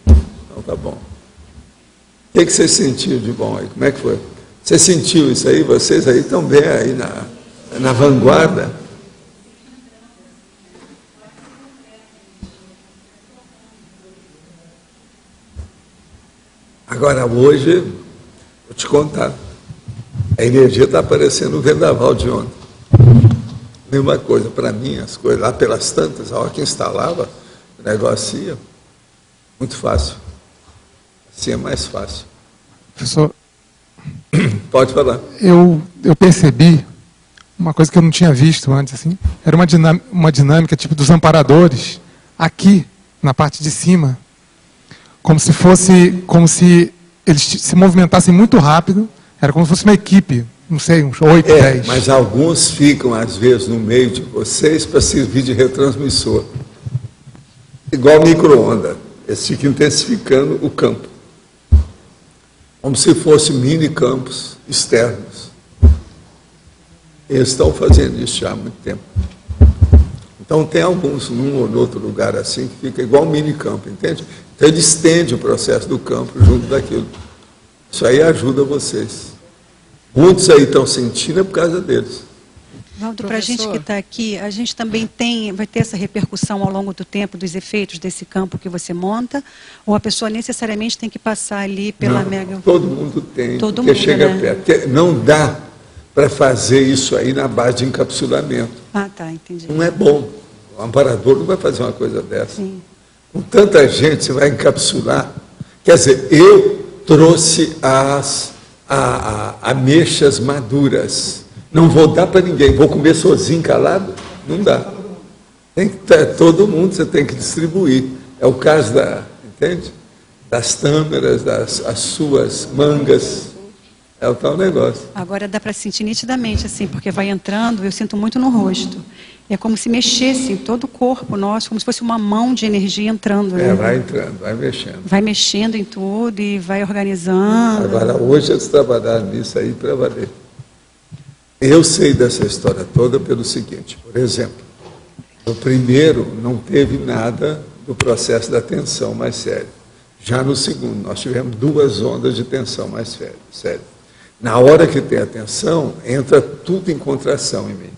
Então tá bom. O que você sentiu de bom aí? Como é que foi? Você sentiu isso aí? Vocês aí estão bem aí na vanguarda? Agora, hoje, vou te contar, a energia está aparecendo no vendaval de ontem. Mesma coisa, para mim, as coisas, lá pelas tantas, a hora que instalava, o negócio ia muito fácil. Assim é mais fácil. Professor, pode falar. Eu percebi uma coisa que eu não tinha visto antes, assim, era uma dinâmica tipo dos amparadores, aqui, na parte de cima, como se eles se movimentassem muito rápido, era como se fosse uma equipe, não sei, uns 8, 10. Mas alguns ficam, às vezes, no meio de vocês para servir de retransmissor. Igual micro-onda. Eles ficam intensificando o campo. Como se fossem mini campos externos. Eles estão fazendo isso já há muito tempo. Então tem alguns, num ou no outro lugar assim, que fica igual um mini campo, entende? Então ele estende o processo do campo junto daquilo. Isso aí ajuda vocês. Muitos aí estão sentindo é por causa deles. Valdo, para a gente que está aqui, a gente também vai ter essa repercussão ao longo do tempo dos efeitos desse campo que você monta? Ou a pessoa necessariamente tem que passar ali pela mega... Todo mundo tem, todo porque mundo, chega né? perto. Porque não dá para fazer isso aí na base de encapsulamento. Ah, tá, entendi. Não é bom. O amparador não vai fazer uma coisa dessa. Sim. Com tanta gente, você vai encapsular. Quer dizer, eu trouxe as ameixas maduras. Não vou dar para ninguém. Vou comer sozinho, calado? Não dá. Tem que todo mundo, você tem que distribuir. É o caso entende? Das tâmaras, as suas mangas. É o tal negócio. Agora dá para sentir nitidamente, assim, porque vai entrando, eu sinto muito no rosto. É como se mexesse em todo o corpo nosso, como se fosse uma mão de energia entrando. Né? Vai entrando, vai mexendo. Vai mexendo em tudo e vai organizando. Agora, hoje eles trabalharam nisso aí para valer. Eu sei dessa história toda pelo seguinte, por exemplo, no primeiro não teve nada do processo da tensão mais sério. Já no segundo, nós tivemos 2 ondas de tensão mais sério. Na hora que tem a tensão, entra tudo em contração em mim.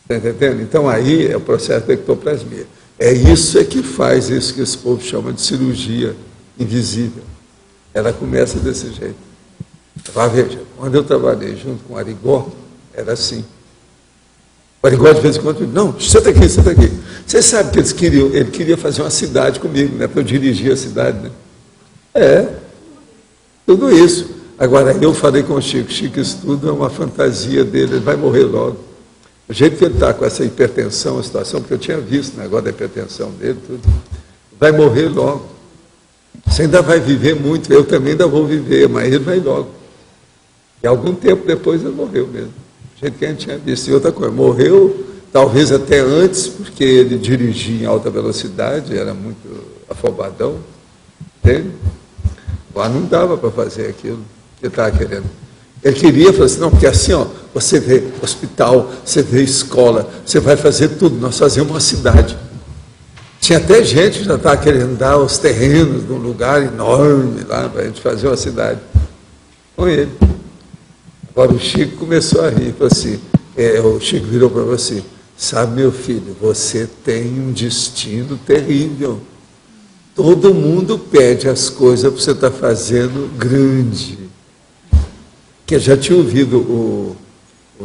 Está entendendo? Então aí é o processo da ectoplasmia. É isso que faz isso que esse povo chama de cirurgia invisível. Ela começa desse jeito. Veja, quando eu trabalhei junto com o Arigó, era assim. O Arigó de vez em quando, não, senta aqui, senta aqui. Você sabe que ele queria fazer uma cidade comigo, né, para eu dirigir a cidade, né? Tudo isso. Agora, eu falei com o Chico, isso tudo é uma fantasia dele, ele vai morrer logo. O jeito que ele está com essa hipertensão, a situação, porque eu tinha visto o negócio da hipertensão dele, tudo, vai morrer logo. Você ainda vai viver muito, eu também ainda vou viver, mas ele vai logo. E algum tempo depois ele morreu mesmo. Do jeito que a gente tinha visto. E outra coisa, morreu talvez até antes, porque ele dirigia em alta velocidade, era muito afobadão, entende? Lá não dava para fazer aquilo que ele estava querendo. Ele queria falar assim, não, porque assim, ó, você vê hospital, você vê escola, você vai fazer tudo, nós fazemos uma cidade. Tinha até gente que já estava querendo dar os terrenos num lugar enorme lá, para a gente fazer uma cidade. Com ele. Agora o Chico começou a rir, falou assim, o Chico virou para você, sabe, meu filho, você tem um destino terrível. Todo mundo pede as coisas para você estar fazendo grande. Que eu já tinha ouvido o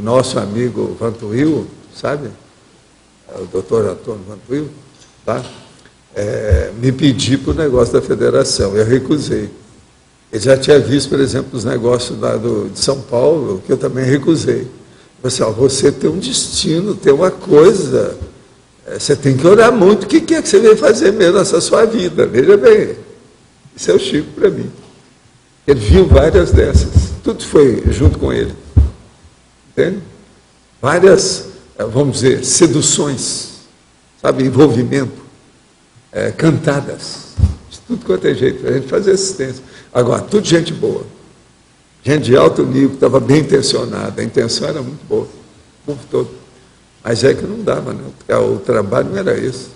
nosso amigo Vantuil, sabe? O doutor Antônio Vantuil, tá? Me pedir para o negócio da federação. Eu recusei. Ele já tinha visto, por exemplo, os negócios lá de São Paulo, que eu também recusei. Você tem um destino, tem uma coisa, você tem que orar muito. O que é que você veio fazer mesmo nessa sua vida? Veja bem, isso é o Chico para mim. Ele viu várias dessas, tudo foi junto com ele. Entende? Várias, vamos dizer, seduções, sabe, envolvimento, cantadas, de tudo quanto é jeito, para a gente fazer assistência. Agora, tudo gente boa, gente de alto nível, que estava bem intencionada, a intenção era muito boa, o povo todo. Mas é que não dava, né? Porque o trabalho não era esse.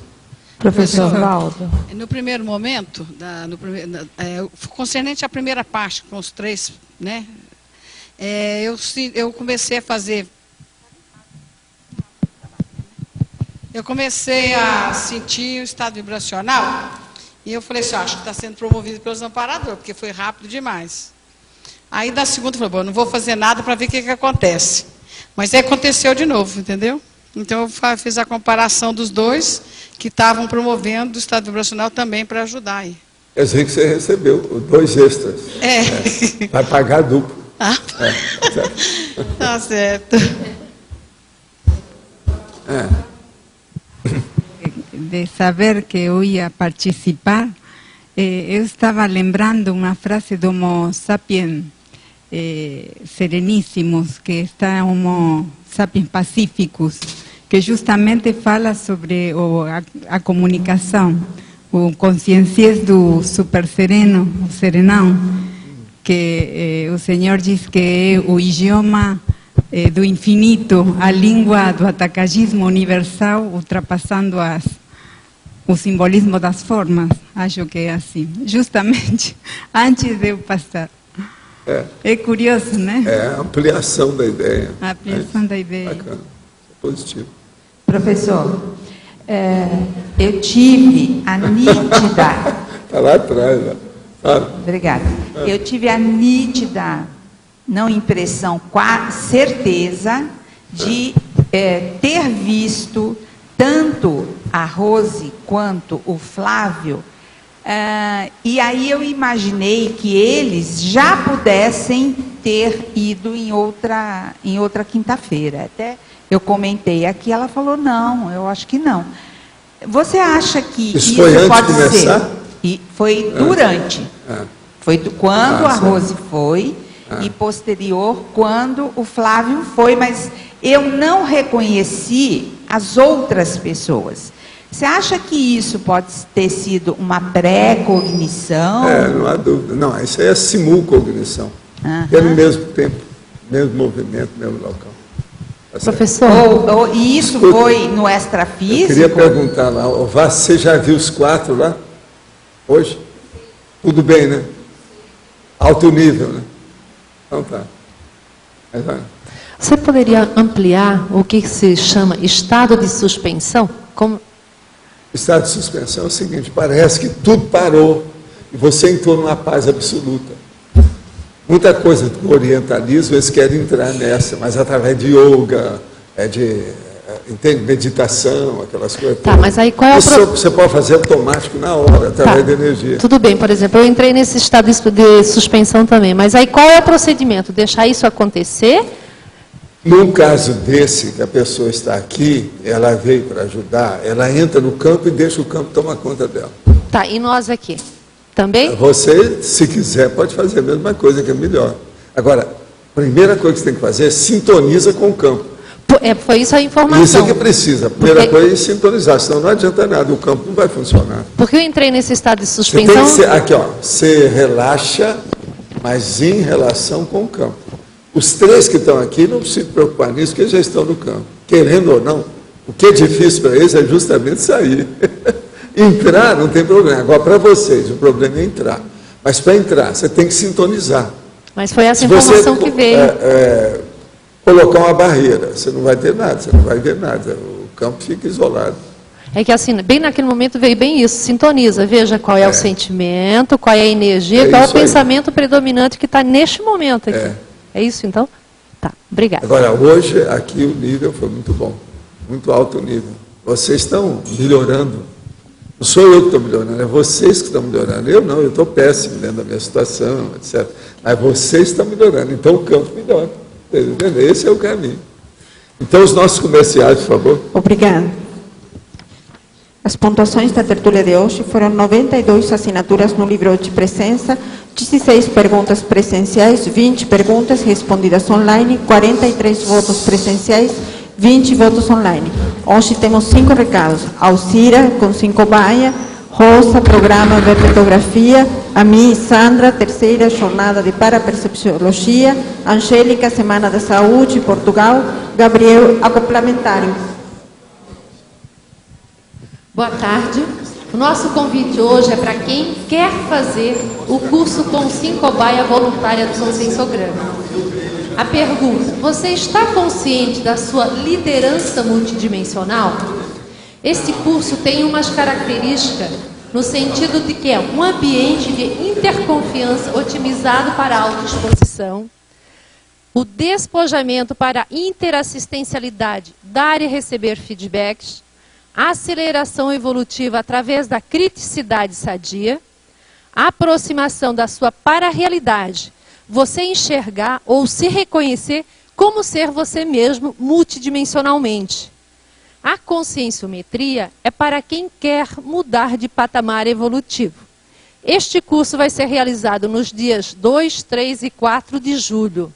Professor Valdo. No primeiro momento, concernente à primeira parte, com os 3, né? Eu comecei a fazer... Eu comecei a sentir o estado vibracional e eu falei assim, acho que está sendo promovido pelos amparadores, porque foi rápido demais. Aí da segunda, eu falei, bom, não vou fazer nada para ver o que acontece. Mas aí aconteceu de novo, entendeu? Então eu fiz a comparação dos 2 que estavam promovendo o estado vibracional também para ajudar aí. Eu sei que você recebeu 2 extras. Vai pagar duplo. Tá certo. De saber que eu ia participar, eu estava lembrando uma frase do Homo sapiens sereníssimos, que está Homo sapiens pacíficos, que justamente fala sobre a comunicação, o consciências do super sereno, o serenão, que o Senhor diz que é o idioma do infinito, a língua do atacagismo universal, ultrapassando o simbolismo das formas. Acho que é assim. Justamente antes de eu passar. É curioso, né? É a ampliação da ideia. A ampliação da ideia. Bacana, positivo. Professor, eu tive a nítida... Está lá atrás, né? Obrigada. Eu tive a nítida, não impressão, certeza de ter visto tanto a Rose quanto o Flávio, e aí eu imaginei que eles já pudessem ter ido em outra quinta-feira. Até eu comentei aqui, ela falou, não, eu acho que não. Você acha que isso foi antes pode de começar? ser? E foi durante. Foi quando a Rose foi e posterior quando o Flávio foi, mas eu não reconheci as outras pessoas. Você acha que isso pode ter sido uma pré-cognição? Não há dúvida. Não, isso aí é simulcognição. É no mesmo tempo, mesmo movimento, mesmo local. Professor, e isso foi no extrafísico? Eu queria perguntar lá, você já viu os 4 lá? Hoje? Tudo bem, né? Alto nível, né? Então tá. Você poderia ampliar o que se chama estado de suspensão? Como... Estado de suspensão é o seguinte, parece que tudo parou e você entrou numa paz absoluta. Muita coisa do orientalismo, eles querem entrar nessa, mas através de yoga, meditação, aquelas coisas. Tá, mas aí qual é isso você pode fazer automático na hora, através da energia. Tudo bem, por exemplo, eu entrei nesse estado de suspensão também, mas aí qual é o procedimento? Deixar isso acontecer? Num caso desse, que a pessoa está aqui, ela veio para ajudar, ela entra no campo e deixa o campo tomar conta dela. Tá, e nós aqui? Também? Você, se quiser, pode fazer a mesma coisa, que é melhor. Agora, a primeira coisa que você tem que fazer é sintoniza com o campo. Foi isso a informação. Isso é que precisa. A primeira coisa é sintonizar, senão não adianta nada, o campo não vai funcionar. Porque eu entrei nesse estado de suspensão... Aqui, ó, você relaxa, mas em relação com o campo. Os 3 que estão aqui não precisam se preocupar nisso, porque eles já estão no campo. Querendo ou não, o que é difícil para eles é justamente sair. Entrar não tem problema. Agora, para vocês, o problema é entrar. Mas para entrar, você tem que sintonizar. Mas foi essa informação que veio. Colocar uma barreira, você não vai ter nada, você não vai ver nada. O campo fica isolado. É que assim, bem naquele momento veio bem isso, sintoniza, veja qual é o sentimento, qual é a energia, qual é o pensamento predominante que está neste momento aqui. É isso então? Tá, obrigada. Agora, hoje, aqui o nível foi muito bom, muito alto nível. Vocês estão melhorando. Não sou eu que estou melhorando, é vocês que estão melhorando. Eu não, eu estou péssimo dentro da minha situação, etc. Mas vocês estão melhorando, então o campo melhora. Esse é o caminho. Então, os nossos comerciais, por favor. Obrigada. As pontuações da tertúlia de hoje foram 92 assinaturas no livro de presença, 16 perguntas presenciais, 20 perguntas respondidas online, 43 votos presenciais, 20 votos online. Hoje temos 5 recados. Alcira, com 5 baia, Rosa, programa de litografia, a mim, Sandra, 3ª jornada de parapercepciologia, Angélica, Semana da Saúde, Portugal, Gabriel, acoplamentário. Boa tarde. O nosso convite hoje é para quem quer fazer o curso com Sincobaia voluntária do conscienciograma. A pergunta: você está consciente da sua liderança multidimensional? Este curso tem umas características no sentido de que é um ambiente de interconfiança otimizado para a autoexposição, o despojamento para a interassistencialidade, dar e receber feedbacks, a aceleração evolutiva através da criticidade sadia, a aproximação da sua para-realidade, você enxergar ou se reconhecer como ser você mesmo multidimensionalmente. A conscienciometria é para quem quer mudar de patamar evolutivo. Este curso vai ser realizado nos dias 2, 3 e 4 de julho.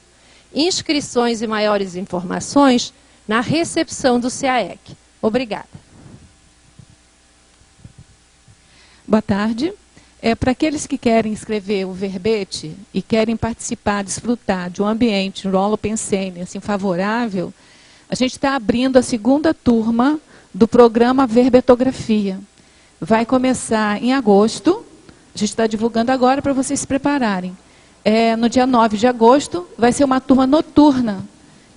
Inscrições e maiores informações na recepção do CAEC. Obrigada. Boa tarde. Para aqueles que querem escrever o verbete e querem participar, desfrutar de um ambiente, um rolo pensene, assim, favorável, a gente está abrindo a segunda turma do programa Verbetografia. Vai começar em agosto, a gente está divulgando agora para vocês se prepararem. No dia 9 de agosto, vai ser uma turma noturna.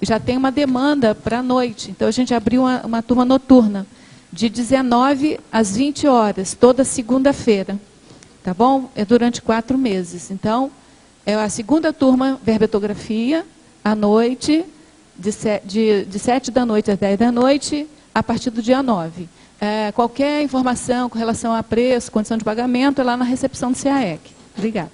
Já tem uma demanda para a noite, então a gente abriu uma turma noturna, de 19 às 20 horas, toda segunda-feira. Tá bom? É durante 4 meses. Então, é a segunda turma, verbetografia, à noite, de 7 da noite às 10 da noite, a partir do dia 9. Qualquer informação com relação a preço, condição de pagamento, é lá na recepção do CAEC. Obrigada.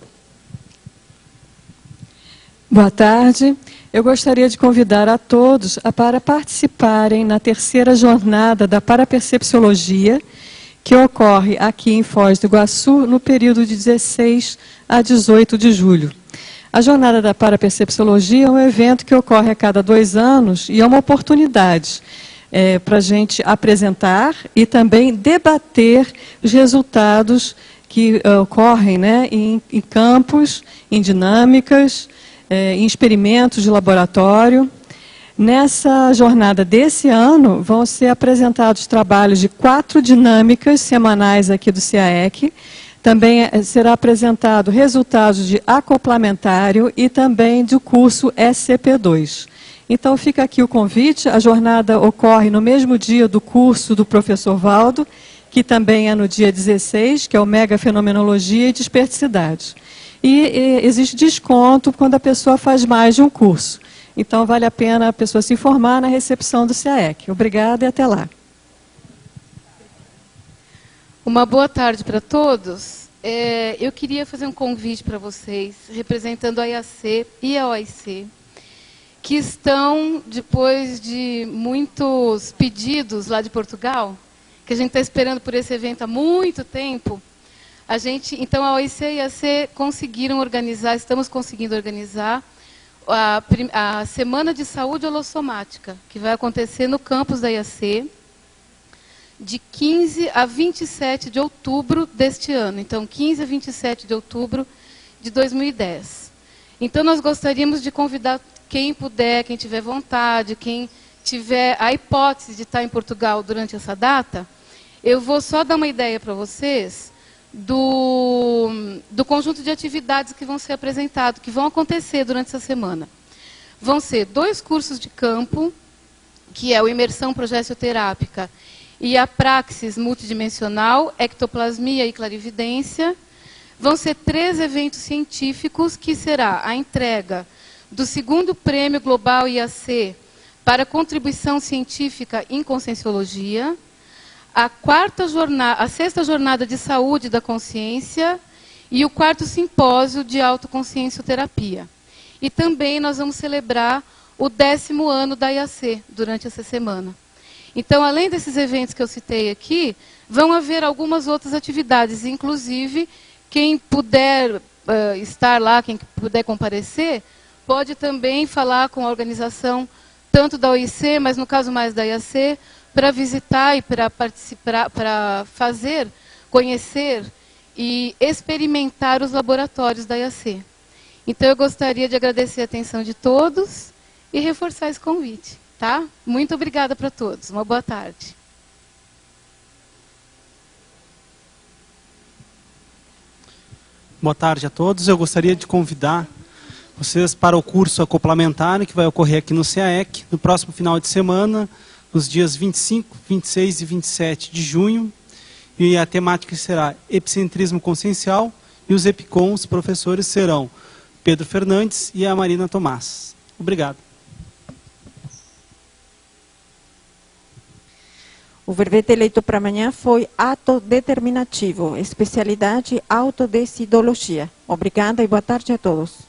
Boa tarde. Eu gostaria de convidar a todos para participarem na terceira jornada da Parapercepciologia, que ocorre aqui em Foz do Iguaçu, no período de 16 a 18 de julho. A Jornada da Parapercepciologia é um evento que ocorre a cada 2 anos e é uma oportunidade para a gente apresentar e também debater os resultados que ocorrem, né, em campos, em dinâmicas, em experimentos de laboratório. Nessa jornada desse ano, vão ser apresentados trabalhos de 4 dinâmicas semanais aqui do CAEC. Também será apresentado resultados de acoplamentário e também do curso SCP-2. Então, fica aqui o convite. A jornada ocorre no mesmo dia do curso do professor Valdo, que também é no dia 16, que é o Mega Fenomenologia e Dispersidade. E existe desconto quando a pessoa faz mais de um curso. Então, vale a pena a pessoa se informar na recepção do CAEC. Obrigada e até lá. Uma boa tarde para todos. Eu queria fazer um convite para vocês, representando a IAC e a OIC, que estão, depois de muitos pedidos lá de Portugal, que a gente está esperando por esse evento há muito tempo, então a OIC e a IAC conseguiram organizar, estamos conseguindo organizar, a Semana de Saúde Holossomática, que vai acontecer no campus da IAC, de 15 a 27 de outubro deste ano. Então, 15 a 27 de outubro de 2010. Então, nós gostaríamos de convidar quem puder, quem tiver vontade, quem tiver a hipótese de estar em Portugal durante essa data. Eu vou só dar uma ideia para vocês do conjunto de atividades que vão ser apresentados, que vão acontecer durante essa semana. Vão ser 2 cursos de campo, que é o Imersão Progessioterápica e a Praxis Multidimensional, Ectoplasmia e Clarividência. Vão ser 3 eventos científicos, que será a entrega do 2º Prêmio Global IAC para Contribuição Científica em Conscienciologia, a 6ª Jornada de Saúde da Consciência e o 4º Simpósio de Autoconsciencioterapia. E também nós vamos celebrar o 10º ano da IAC durante essa semana. Então, além desses eventos que eu citei aqui, vão haver algumas outras atividades, inclusive, quem puder estar lá, quem puder comparecer, pode também falar com a organização, tanto da OIC, mas no caso mais da IAC, para visitar e para participar, para fazer, conhecer e experimentar os laboratórios da IAC. Então, eu gostaria de agradecer a atenção de todos e reforçar esse convite. Tá? Muito obrigada para todos. Uma boa tarde. Boa tarde a todos. Eu gostaria de convidar vocês para o curso acoplamentário que vai ocorrer aqui no CAEC no próximo final de semana, nos dias 25, 26 e 27 de junho. E a temática será Epicentrismo Consciencial, e os EPICOM, os professores serão Pedro Fernandes e a Marina Tomás. Obrigado. O verbete eleito para amanhã foi autodeterminativo, especialidade autodecidologia. Obrigada e boa tarde a todos.